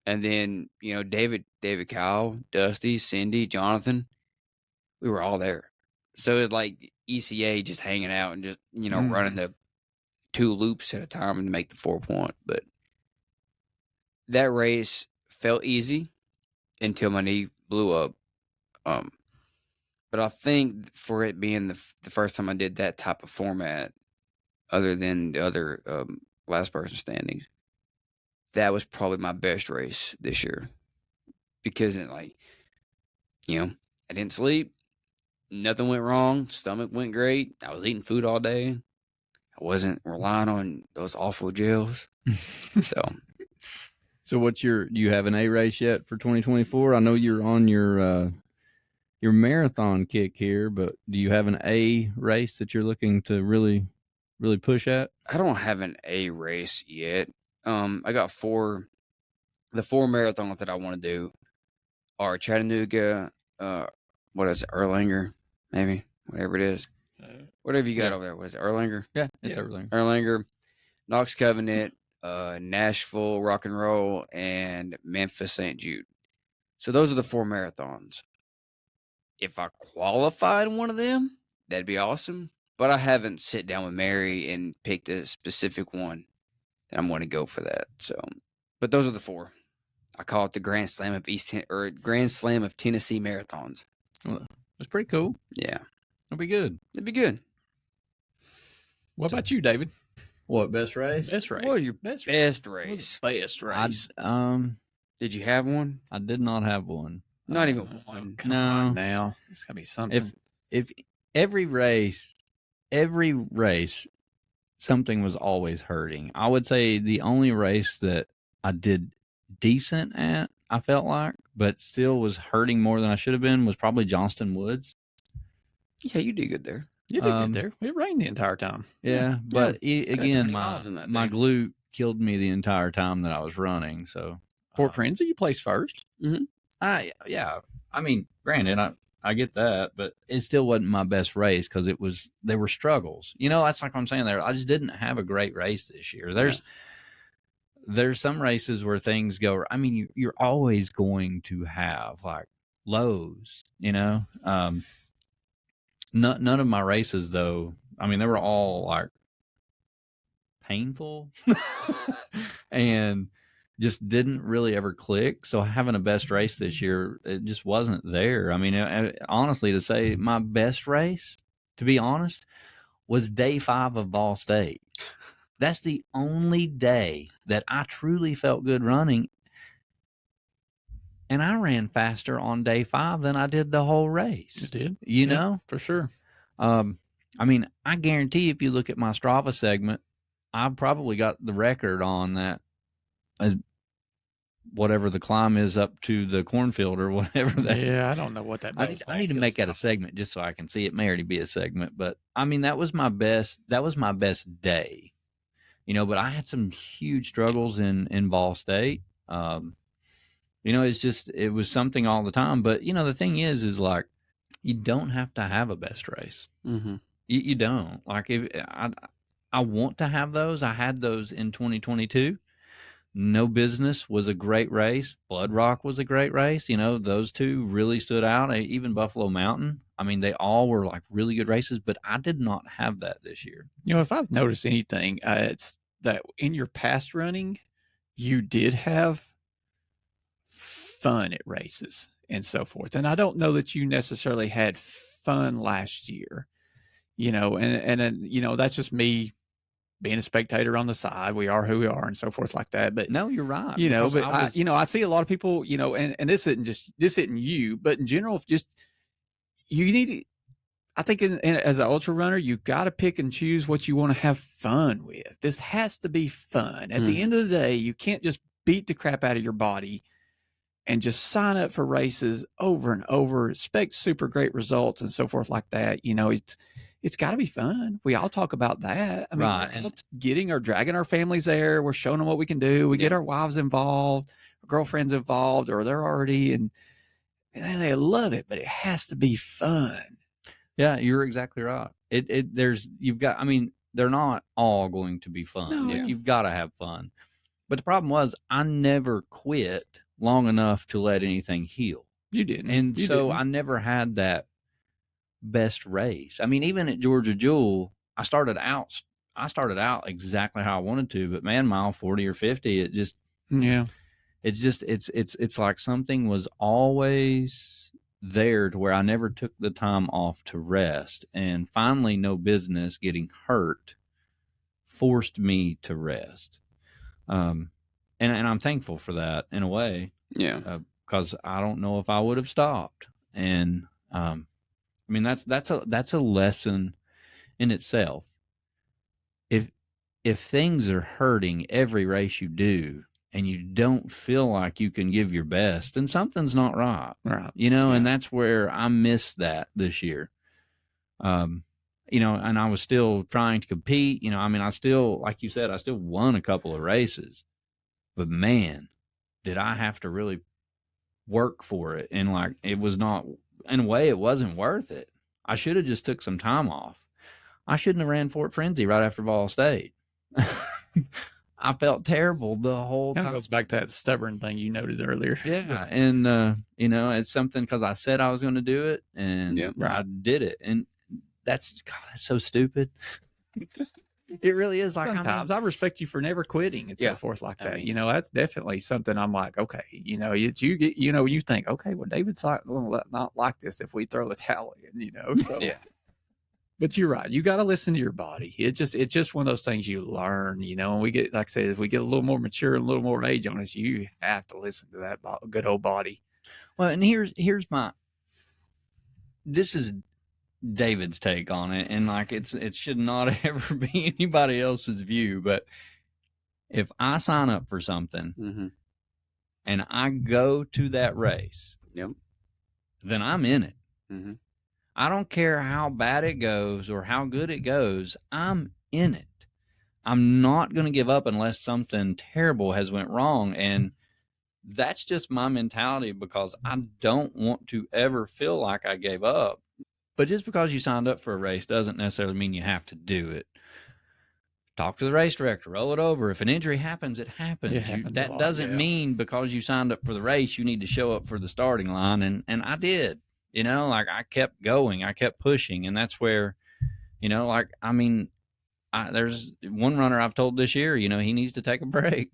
And then, you know, David Kyle, Dusty, Cindy, Jonathan, we were all there. So it was like ECA just hanging out and just, you know, running the 2 loops at a time to make the 4-point. But that race felt easy until my knee blew up. But I think for it being the first time I did that type of format, other than the other last person standings, that was probably my best race this year. Because it, like, you know, I didn't sleep. Nothing went wrong. Stomach went great. I was eating food all day. I wasn't relying on those awful gels. So what's do you have an A race yet for 2024? I know you're on your marathon kick here, but do you have an A race that you're looking to really push at? I don't have an A race yet. I got the 4 marathons that I want to do are Chattanooga, what is it, Erlanger, maybe, whatever it is. Whatever you got over there. What is it, Erlanger? Yeah, it's Erlanger. Erlanger, Knox Covenant, Nashville Rock and Roll, and Memphis St. Jude. So those are the 4 marathons. If I qualified one of them, that'd be awesome. But I haven't sit down with Mary and picked a specific one that I'm going to go for that. So, but those are the 4. I call it the Grand Slam of Grand Slam of Tennessee marathons. Well, that's pretty cool. Yeah, it'll be good. It'd be good. What about you, David? What, best race? Best race. What your best race? Best race. Did you have one? I did not have one. Not even one. Come on now. There's gotta be something. If every race, something was always hurting. I would say the only race that I did decent at, I felt like, but still was hurting more than I should have been, was probably Johnston Woods. Yeah, you did good there. You did good there. It rained the entire time. Yeah, but again, 20 miles in that my day. glute killed me the entire time that I was running. So Port Frenzy, you placed first. Yeah. I mean, granted, I get that, but it still wasn't my best race because they were struggles. You know, that's like I'm saying there. I just didn't have a great race this year. There's some races where things go. I mean, you're always going to have like lows. You know, none of my races though. I mean, they were all like painful and just didn't really ever click. So having a best race this year, it just wasn't there. I mean, honestly, to say my best race, to be honest, was day 5 of Ball State. That's the only day that I truly felt good running. And I ran faster on day 5 than I did the whole race. You did? You know? For sure. I mean, I guarantee if you look at my Strava segment, I've probably got the record on that. Whatever the climb is up to the cornfield or whatever that. Yeah, I don't know what that I need to make that a segment just so I can see it. May already be a segment, but I mean that was my best day, you know. But I had some huge struggles in Ball State. You know, it was something all the time. But you know, the thing is like you don't have to have a best race. Mm-hmm. You don't. Like if I want to have those. I had those in 2022. No Business was a great race. Blood Rock was a great race. You know, those 2 really stood out. Even Buffalo Mountain. I mean, they all were like really good races, but I did not have that this year. You know, if I've noticed anything, it's that in your past running, you did have fun at races and so forth. And I don't know that you necessarily had fun last year, you know, and you know, that's just me being a spectator on the side. We are who we are and so forth like that. But No, you're right. you know, Because but I see a lot of people, you know, and this isn't you, but in general, just you need to, I think as an ultra runner, you got to pick and choose what you want to have fun with. This has to be fun. At the end of the day, you can't just beat the crap out of your body and just sign up for races over and over, expect super great results and so forth like that. You know, it's got to be fun. We all talk about that. I mean, Right. we're all getting or dragging our families there. We're showing them what we can do. We get our wives involved, our girlfriends involved, or they're already, and they love it, but it has to be fun. Yeah, you're exactly right. I mean, they're not all going to be fun. No, You've got to have fun. But the problem was I never quit long enough to let anything heal. You didn't. And so I never had that best race. I mean, even at Georgia Jewel, I started out exactly how I wanted to, but man, mile 40 or 50, it's like something was always there to where I never took the time off to rest. And finally, no business getting hurt forced me to rest. And I'm thankful for that in a way. Yeah. Because I don't know if I would have stopped. And I mean, that's a lesson in itself. If things are hurting every race you do and you don't feel like you can give your best, then something's not right. Right. You know, and that's where I missed that this year. You know, and I was still trying to compete. You know, I mean, I still, like you said, I still won a couple of races. But man, did I have to really work for it. And like, it was not, in a way, it wasn't worth it. I should have just took some time off. I shouldn't have ran Fort Frenzy right after Ball State. I felt terrible the whole time. Kind of goes back to that stubborn thing you noted earlier. Yeah. And, you know, it's something because I said I was going to do it and I did it. And that's so stupid. It really is. Like, sometimes I respect you for never quitting and so forth like that. I mean, you know, that's definitely something I'm like, okay, you know, you get, you know, you think, okay, well, David's not like this if we throw the towel in, you know, so But you're right. You got to listen to your body. It's just one of those things you learn, you know, and we get, like I said, if we get a little more mature and a little more age on us, you have to listen to that good old body. Well, and this is David's take on it, and like it should not ever be anybody else's view, but if I sign up for something and I go to that race, then I'm in it. I don't care how bad it goes or how good it goes, I'm in it. I'm not going to give up unless something terrible has went wrong. And that's just my mentality, because I don't want to ever feel like I gave up. But just because you signed up for a race doesn't necessarily mean you have to do it. Talk to the race director, roll it over. If an injury happens, it happens. That doesn't mean because you signed up for the race, you need to show up for the starting line. And I did, you know, like I kept going, I kept pushing. And that's where, you know, like, I mean, there's one runner I've told this year, you know, he needs to take a break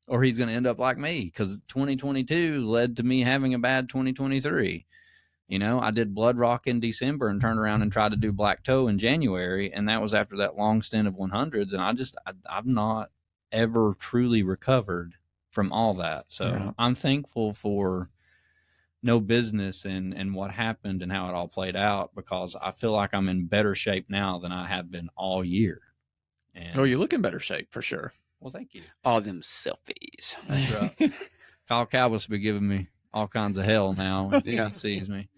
or he's going to end up like me, because 2022 led to me having a bad 2023. You know, I did Blood Rock in December and turned around and tried to do Black Toe in January. And that was after that long stint of 100s. And I've not ever truly recovered from all that. So I'm thankful for no business and what happened and how it all played out, because I feel like I'm in better shape now than I have been all year. And, you look in better shape for sure. Well, thank you. All them selfies. That's right. Kyle Calvis will be giving me all kinds of hell now when he sees me.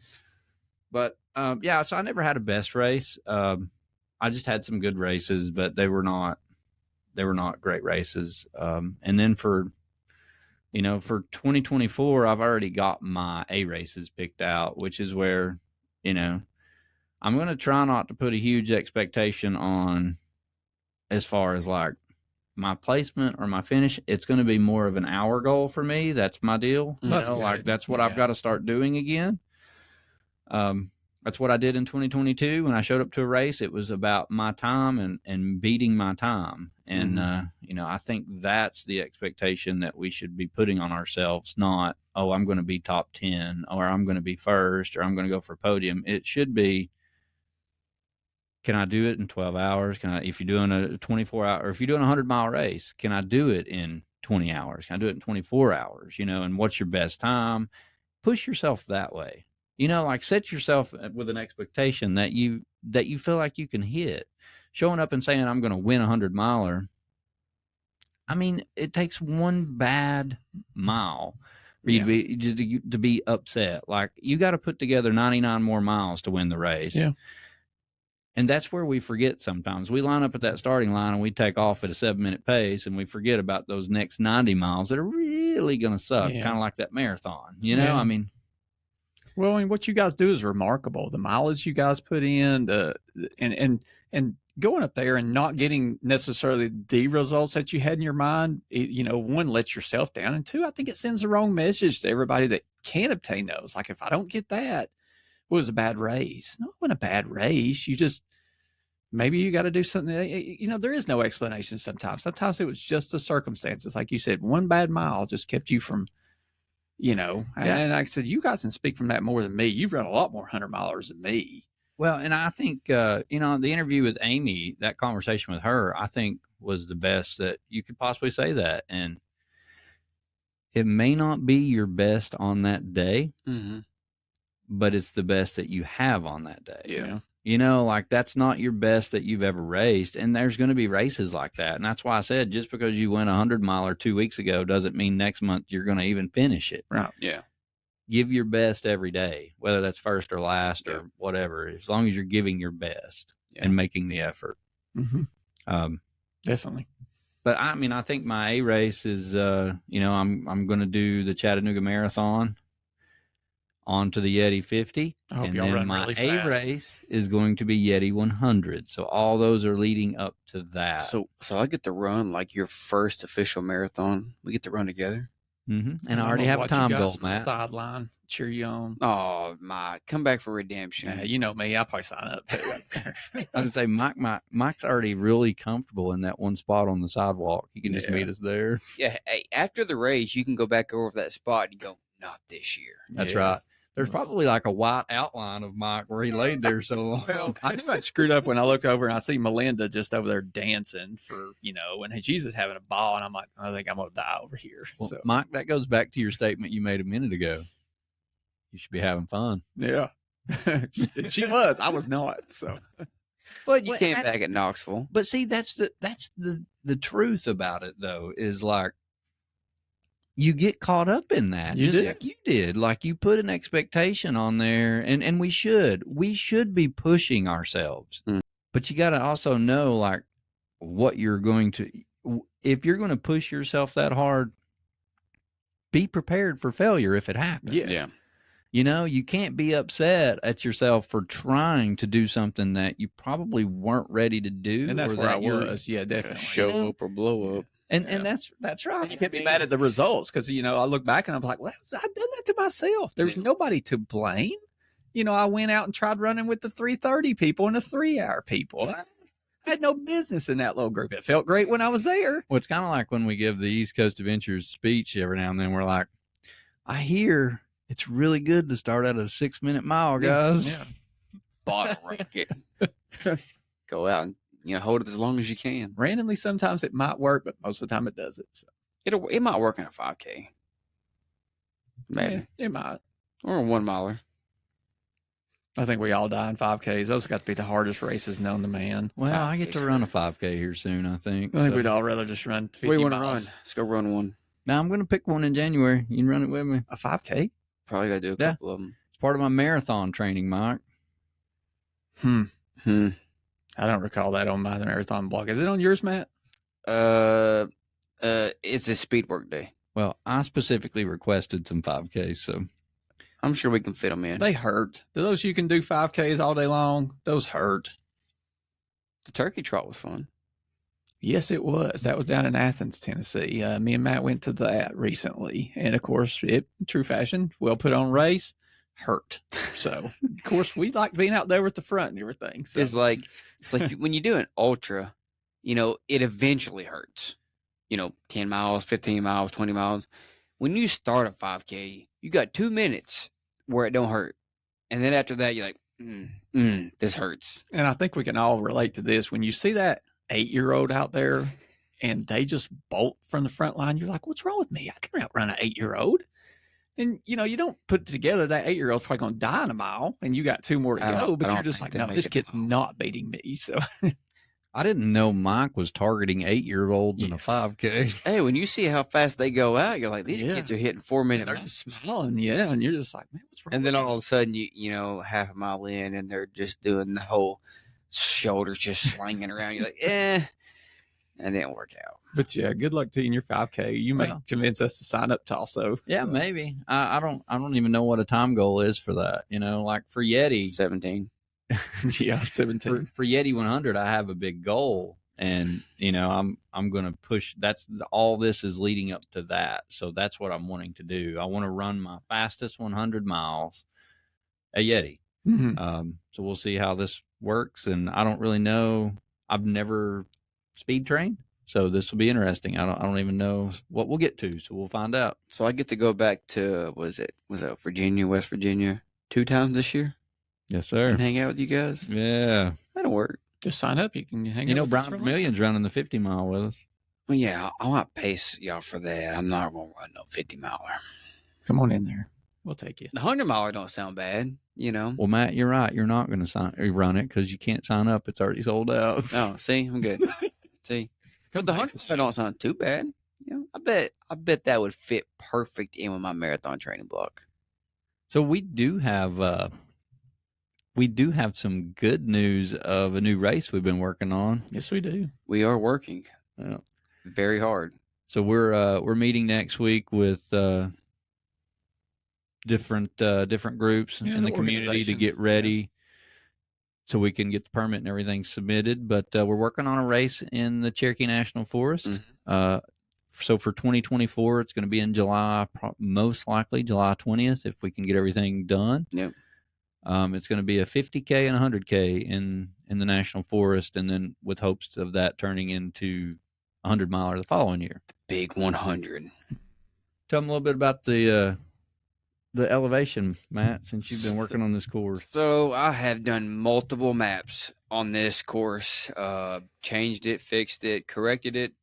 But so I never had a best race. I just had some good races, but they were not great races. And then for 2024, I've already got my A races picked out, which is where, you know, I'm going to try not to put a huge expectation on as far as like my placement or my finish. It's going to be more of an hour goal for me. That's my deal. That's what I've got to start doing again. That's what I did in 2022 when I showed up to a race. It was about my time and beating my time. And, you know, I think that's the expectation that we should be putting on ourselves, not, oh, I'm going to be top 10 or I'm going to be first or I'm going to go for a podium. It should be, can I do it in 12 hours? If you're doing a 24-hour, or if you're doing a 100-mile race, can I do it in 20 hours? Can I do it in 24 hours? And what's your best time? Push yourself that way. Like set yourself with an expectation that you feel like you can hit. Showing up and saying, I'm going to win a 100-miler. I mean, it takes one bad mile for you to be upset. Like, you got to put together 99 more miles to win the race. Yeah. And that's where we forget sometimes. We line up at that starting line and we take off at a 7-minute pace, and we forget about those next 90 miles that are really going to suck, kind of like that marathon. I mean. Well, I mean, what you guys do is remarkable. The mileage you guys put in, and going up there and not getting necessarily the results that you had in your mind, one, lets yourself down, and two, I think it sends the wrong message to everybody that can't obtain those. Like, if I don't get that, it was a bad race. No, it wasn't a bad race. Maybe you got to do something. There is no explanation sometimes. Sometimes it was just the circumstances. Like you said, one bad mile just kept you from, and like I said, you guys can speak from that more than me. You've run a lot more 100-milers than me. Well, and I think, the interview with Amy, that conversation with her, I think was the best that you could possibly say that. And it may not be your best on that day, but it's the best that you have on that day. Yeah. Like, that's not your best that you've ever raced. And there's going to be races like that. And that's why I said, just because you went a 100-miler 2 weeks ago doesn't mean next month you're going to even finish it. Right. Yeah. Give your best every day, whether that's first or last or whatever, as long as you're giving your best and making the effort. Definitely. But I mean, I think my A race is, I'm going to do the Chattanooga Marathon on to the Yeti 50. I hope and y'all then run my really A fast. race is going to be Yeti 100. So all those are leading up to that. So I get to run like your first official marathon. We get to run together. And I already have a time goal, Matt. Sideline, cheer you on. Oh, Mike, come back for redemption. Yeah, you know me. I'll probably sign up too. I was going to say, Mike's already really comfortable in that one spot on the sidewalk. He can just meet us there. Yeah, hey, after the race, you can go back over that spot and go, not this year. That's right. There's probably like a white outline of Mike where he laid there so long. Well, I knew I screwed up when I looked over and I see Melinda just over there dancing and she's just having a ball. And I'm like, I think I'm going to die over here. Well, so, Mike, that goes back to your statement you made a minute ago. You should be having fun. Yeah. She was. I was not. So, but you came back at Knoxville. But see, that's the truth about it, though, is like, you get caught up in that. Like you did. Like, you put an expectation on there, and we should be pushing ourselves. But you got to also know, like, what you're going to, if you're going to push yourself that hard, be prepared for failure if it happens. Yeah. You can't be upset at yourself for trying to do something that you probably weren't ready to do. And that's where I was. Yeah, definitely. Show up or blow up. And that's right. You can't be mad at the results because, I look back and I'm like, well, I've done that to myself. There's nobody to blame. I went out and tried running with the 3:30 people and the 3-hour people. I had no business in that little group. It felt great when I was there. Well, it's kind of like when we give the East Coast Adventures speech every now and then. We're like, I hear it's really good to start at a 6-minute mile, guys. Yeah. Bottle rocket. Go out and hold it as long as you can. Randomly, sometimes it might work, but most of the time it doesn't. So. It might work in a 5K. Maybe. Yeah, it might. Or a 1-miler. I think we all die in 5Ks. Those got to be the hardest races known to man. Well, I get to run a 5K here soon, I think. I think we'd all rather just run 50 Where do you want to miles. run? Let's go run one. Now, I'm going to pick one in January. You can run it with me. A 5K? Probably got to do a couple of them. It's part of my marathon training, Mike. I don't recall that on my marathon blog. Is it on yours, Matt? It's a speed work day. Well, I specifically requested some 5Ks, so I'm sure we can fit them in. They hurt. Those you can do 5Ks all day long, those hurt. The turkey trot was fun. Yes, it was. That was down in Athens, Tennessee. Me and Matt went to that recently. And, of course, true fashion, well put on race, hurt. So, of course, we like being out there with the front and everything. So. It's like when you do an ultra, it eventually hurts. 10 miles, 15 miles, 20 miles. When you start a 5K, you got 2 minutes where it don't hurt. And then after that, you're like, this hurts. And I think we can all relate to this. When you see that 8-year-old out there and they just bolt from the front line, you're like, what's wrong with me? I can outrun an 8-year-old. And, you know, you don't put it together. That 8-year-old's probably going to die in a mile and you got 2 more to go, but you're just like, no, this kid's not beating me. So I didn't know Mike was targeting 8-year-olds in a 5K. Hey, when you see how fast they go out, you're like, these kids are hitting 4-minute. They're just smiling, and you're just like, man, what's wrong? And then all of a sudden, you know, half a mile in, and they're just doing the whole shoulders just slinging around. You're like, it didn't work out. But yeah, good luck to you in your 5K. You may convince us to sign up to also. Yeah, so. Maybe. I don't even know what a time goal is for that. You know, like for Yeti, 17. Yeah, 17. For Yeti 100, I have a big goal, and you know, I'm going to push. That's all. This is leading up to that. So that's what I'm wanting to do. I want to run my fastest 100 miles at Yeti. Mm-hmm. So we'll see how this works, and I don't really know. I've never speed trained. So this will be interesting. I don't even know what we'll get to, so we'll find out. So I get to go back to was it Virginia, West Virginia, 2 times this year? Yes, sir. And hang out with you guys. Yeah, that'll work. Just sign up. You can hang out. You know, Brown Vermilion's running the 50 mile with us. Well, yeah, I might pace y'all for that. I'm not gonna run no 50 miler. Come on in there. We'll take you. The 100 miler don't sound bad, you know. Well, Matt, you're right. You're not going to run it because you can't sign up. It's already sold out. Oh, see, I'm good. See. But the 100 don't sound too bad. You know, I bet that would fit perfect in with my marathon training block. So we do have some good news of a new race we've been working on. Yes, we do. We are working very hard. So we're meeting next week with different groups in the community to get ready. So we can get the permit and everything submitted. But we're working on a race in the Cherokee National Forest. Mm-hmm. So for 2024, it's going to be in July, most likely July 20th, if we can get everything done. Yep. It's going to be a 50K and 100K in the National Forest, and then with hopes of that turning into 100 miler the following year. Big 100. Tell them a little bit about the elevation, Matt, since you've been working on this course. So I have done multiple maps on this course, changed it, fixed it, corrected it.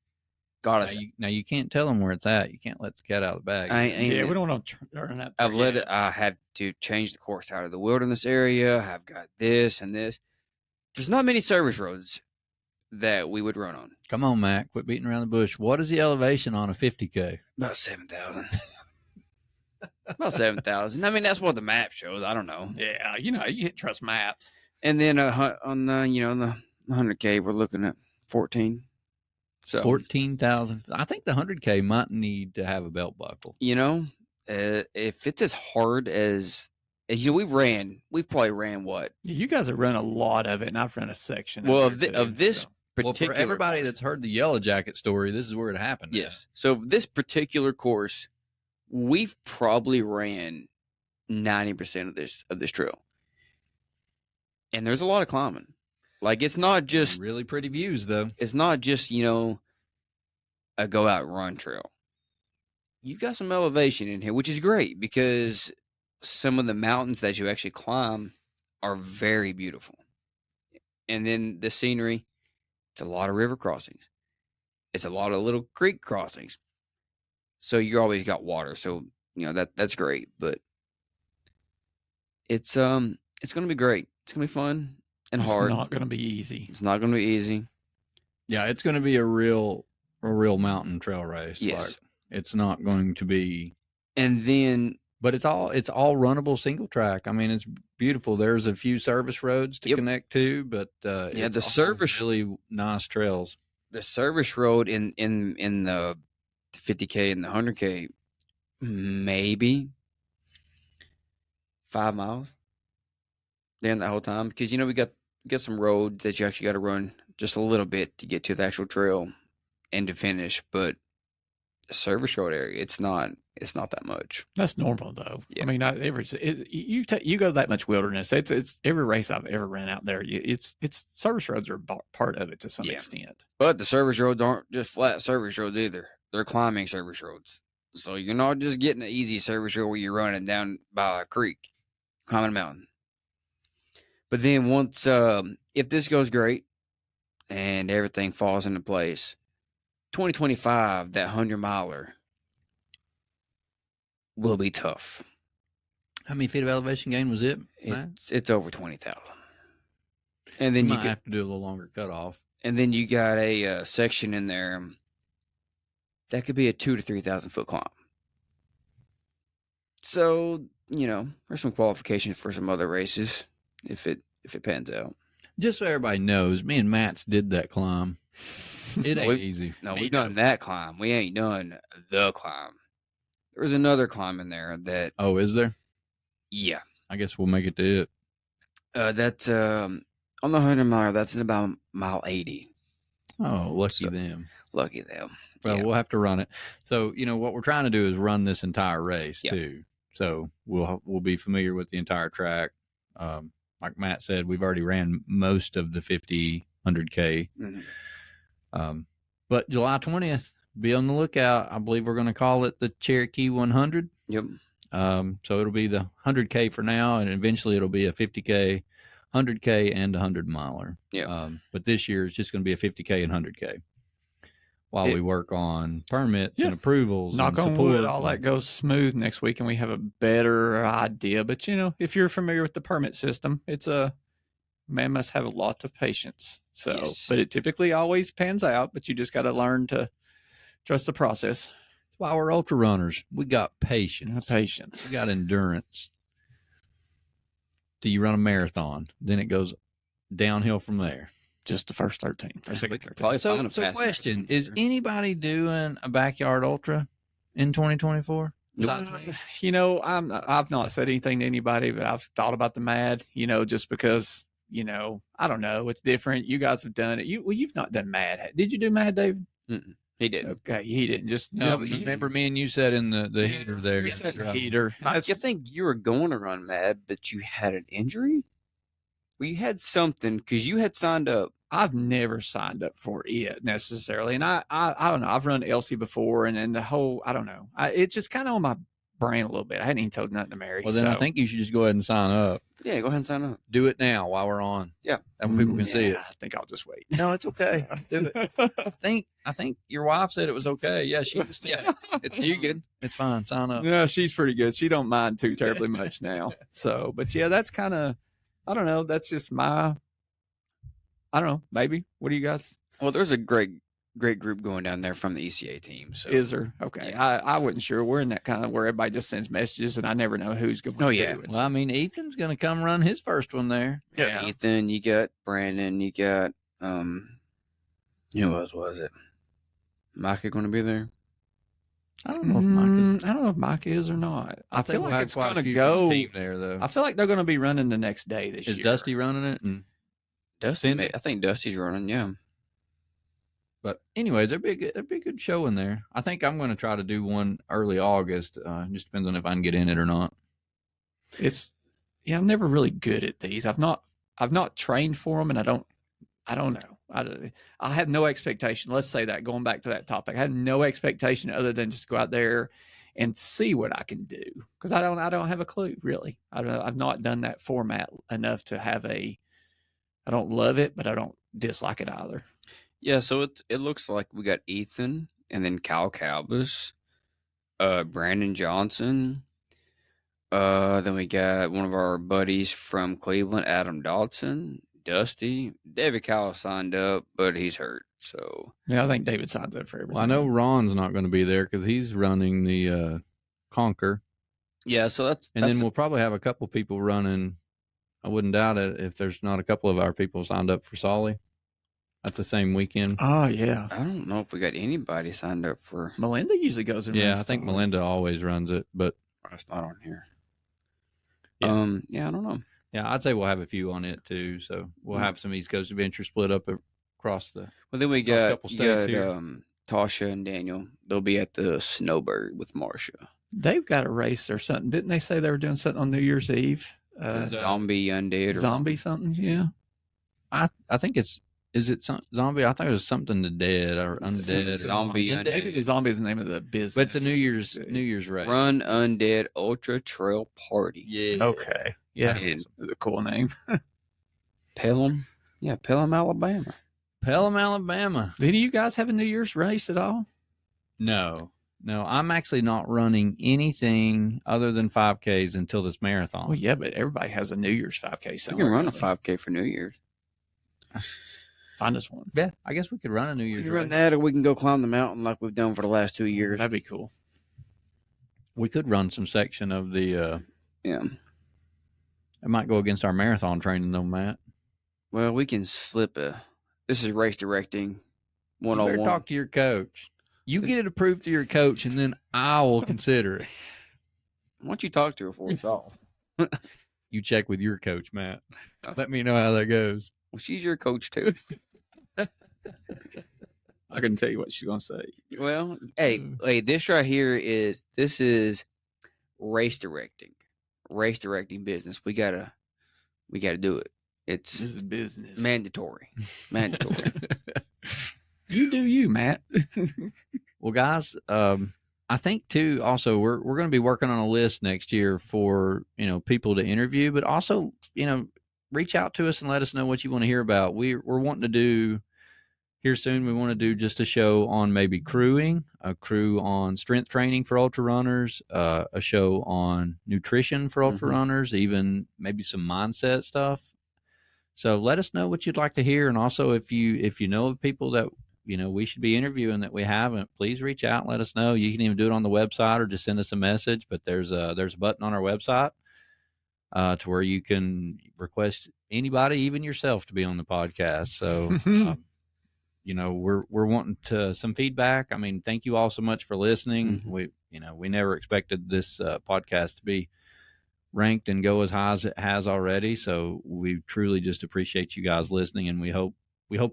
Now you can't tell them where it's at. You can't let the cat out of the bag. We don't want to turn that. I have to change the course out of the wilderness area. I've got this and this. There's not many service roads that we would run on. Come on, Matt. Quit beating around the bush. What is the elevation on a 50K? About 7,000. About 7,000. I mean, that's what the map shows. I don't know. Yeah, you know, you can't trust maps. And then on the 100K, we're looking at 14. So 14,000. I think the 100K might need to have a belt buckle. You know, if it's as hard as you know, we've probably ran what? You guys have run a lot of it, and I've run a section. Well, of this particular. Well, for everybody that's heard the Yellow Jacket story, this is where it happened. Yes. So this particular course, we've probably ran 90% of this trail, and there's a lot of climbing. Like, it's not just really pretty views, though. It's not just, you know, a go out and run trail. You've got some elevation in here, which is great because some of the mountains that you actually climb are very beautiful. And then the scenery, it's a lot of river crossings. It's a lot of little creek crossings. So you always got water. So, you know, that's great. But it's going to be great. It's going to be fun. And hard. It's not going to be easy. It's not going to be easy. Yeah, it's going to be a real mountain trail race. Yes. Like, it's not going to be. And then, but it's all runnable single track. I mean, it's beautiful. There's a few service roads to connect to, but the service really nice trails. The service road in the 50K and the 100K, maybe 5 miles. Then the whole time, because you know we got some roads that you actually got to run just a little bit to get to the actual trail and to finish. But the service road area, it's not that much. That's normal though. Yeah. I mean, you go that much wilderness. It's every race I've ever ran out there. It's service roads are part of it to some extent. But the service roads aren't just flat service roads either. They're climbing service roads. So you're not just getting an easy service road where you're running down by a creek, climbing a mountain. But then once, if this goes great and everything falls into place, 2025, that 100-miler will be tough. How many feet of elevation gain was it? It's over 20,000. And then You you might have to do a little longer cutoff. and then you got a section in there that could be a 2,000 to 3,000 foot climb. So, there's some qualifications for some other races if it pans out. Just so everybody knows, me and Matt's did that climb. It ain't easy. No, we've done that climb. We ain't done the climb. There was another climb in there that. Oh, is there? Yeah. I guess we'll make it to it. That's on the 100-miler. That's at about mile 80. Oh, lucky them. Lucky them. Well, Yeah. we'll have to run it. So, what we're trying to do is run this entire race too. So we'll be familiar with the entire track. Like Matt said, we've already ran most of the 50, 100K. Mm-hmm. But July 20th, be on the lookout. I believe we're going to call it the Cherokee 100. Yep. So it'll be the 100K for now, and eventually it'll be a 50K, 100K, and a 100-miler. Yeah. But this year it's just going to be a 50K and 100K while we work on permits and approvals. Knock and on wood, all that goes smooth next week, and we have a better idea. But, if you're familiar with the permit system, it's man must have a lot of patience. So, Yes. But it typically always pans out, but you just got to learn to trust the process. That's why we're ultra runners. We got patience. Patience. We got endurance. Do you run a marathon? Then it goes downhill from there. Just the first 13. Probably So find a fast question, marathon. is anybody doing a backyard ultra in 2024? I've not said anything to anybody, but I've thought about the MAD, just because, I don't know. It's different. You guys have done it. You've not done MAD. Did you do MAD, David? Mm-mm. He didn't. Okay. He didn't. Just Remember me and you said in the heater there. You said heater. I think you were going to run MAD, but you had an injury? Well, you had something because you had signed up. I've never signed up for it necessarily. And I don't know. I've run Elsie before and the whole, I don't know. It's just kind of on my brain a little bit. I hadn't even told nothing to Mary. Well, then I think you should just go ahead and sign up. Yeah, go ahead and sign up. Do it now while we're on. Yeah. And people can see it. I think I'll just wait. No, it's okay. Do it. I think your wife said it was okay. Yeah, she just It's you good. It's fine. Sign up. Yeah, she's pretty good. She don't mind too terribly much now. So, but yeah, that's kind of, I don't know. That's just I don't know. Maybe. What do you guys? Well, there's a great group going down there from the ECA team. So Is there? Okay. Yeah. I wasn't sure. We're in that kind of where everybody just sends messages and I never know who's going to Oh, do yeah. it. Well, I mean, Ethan's going to come run his first one there. Yeah. Ethan, you got Brandon, you got who else was it? Micah going to be there? I don't know if Mike is. I don't know if Mike is or not. I feel we'll like have it's quite a going to few go. team there though. I feel like they're going to be running the next day this Is year. Dusty running it? And Dusty, Cindy? I think Dusty's running. Yeah. But anyways, there'd be a good show in there. I think I'm going to try to do one early August. Just depends on if I can get in it or not. I'm never really good at these. I've not trained for them, and I don't know. I have no expectation. Let's say that, going back to that topic, I have no expectation other than just go out there and see what I can do, because I don't have a clue really. I've not done that format enough to have I don't love it, but I don't dislike it either. Yeah, so it looks like we got Ethan and then Kyle Calbus, Brandon Johnson. Then we got one of our buddies from Cleveland, Adam Dodson, Dusty. David Kyle signed up, but he's hurt. So Yeah, I think David signs up for everything. Well, I know Ron's not going to be there because he's running the Conquer. yeah, so that's Then we'll probably have a couple people running. I wouldn't doubt it if there's not a couple of our people signed up for Solly. That's the same weekend. Oh yeah, I don't know if we got anybody signed up for. Melinda usually goes and Yeah, runs I think stuff. Melinda always runs it, but That's not on here. Yeah. Yeah, I don't know. yeah, I'd say we'll have a few on it too. So we'll have some East Coast Adventure split up across the. Well, then we Across a got, couple states here. Tasha and Daniel. They'll be at the Snowbird with Marsha. They've got a race or something. Didn't they say they were doing something on New Year's Eve? Zombie Undead. Zombie something? Yeah. I think it's. Is it zombie? I thought it was something to dead or undead. Zombie or undead. Maybe the zombie is the name of the business. But it's a New Year's race. Run Undead Ultra Trail Party. Yeah. Okay. Yeah. And It's a cool name. Pelham. Yeah, Pelham, Alabama. Pelham, Alabama. Did you guys have a New Year's race at all? No, I'm actually not running anything other than 5Ks until this marathon. Well, yeah, but everybody has a New Year's 5K We somewhere. can run a don't they? 5K for New Year's. Find us one. Yeah, I guess we could run a New We Year's can run race. that, or we can go climb the mountain like we've done for the last 2 years. That'd be cool. We could run some section of the. Yeah. It might go against our marathon training, though, Matt. Well, we can slip a. This is race directing You better 101. talk to your coach. You get it approved to your coach, and then I will consider it. Why don't you talk to her for us all? You check with your coach, Matt. Oh. Let me know how that goes. Well, she's your coach too. I couldn't tell you what she's going to say. Well, hey, this right here is race directing business. We gotta do it. This It's is business. mandatory. You do you, Matt. Well, guys, I think too. Also, we're going to be working on a list next year for people to interview, but also reach out to us and let us know what you want to hear about. We're wanting to do here soon. We want to do just a show on maybe crewing, a crew on strength training for ultra runners, a show on nutrition for ultra runners, even maybe some mindset stuff. So let us know what you'd like to hear, and also if you know of people that we should be interviewing that we haven't, please reach out and let us know. You can even do it on the website or just send us a message. But there's a button on our website to where you can request anybody, even yourself, to be on the podcast. So we're wanting some feedback. I mean, thank you all so much for listening. We never expected this podcast to be ranked and go as high as it has already. So we truly just appreciate you guys listening, and we hope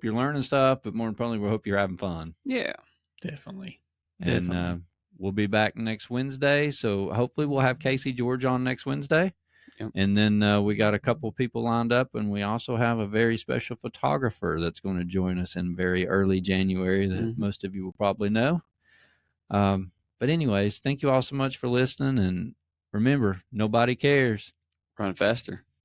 you're learning stuff, but more importantly, we hope you're having fun. Yeah, Definitely. And we'll be back next Wednesday. So hopefully we'll have Casey George on next Wednesday. Yep. And then we got a couple people lined up, and we also have a very special photographer that's going to join us in very early January that most of you will probably know. But anyways, thank you all so much for listening. And remember, nobody cares. run faster.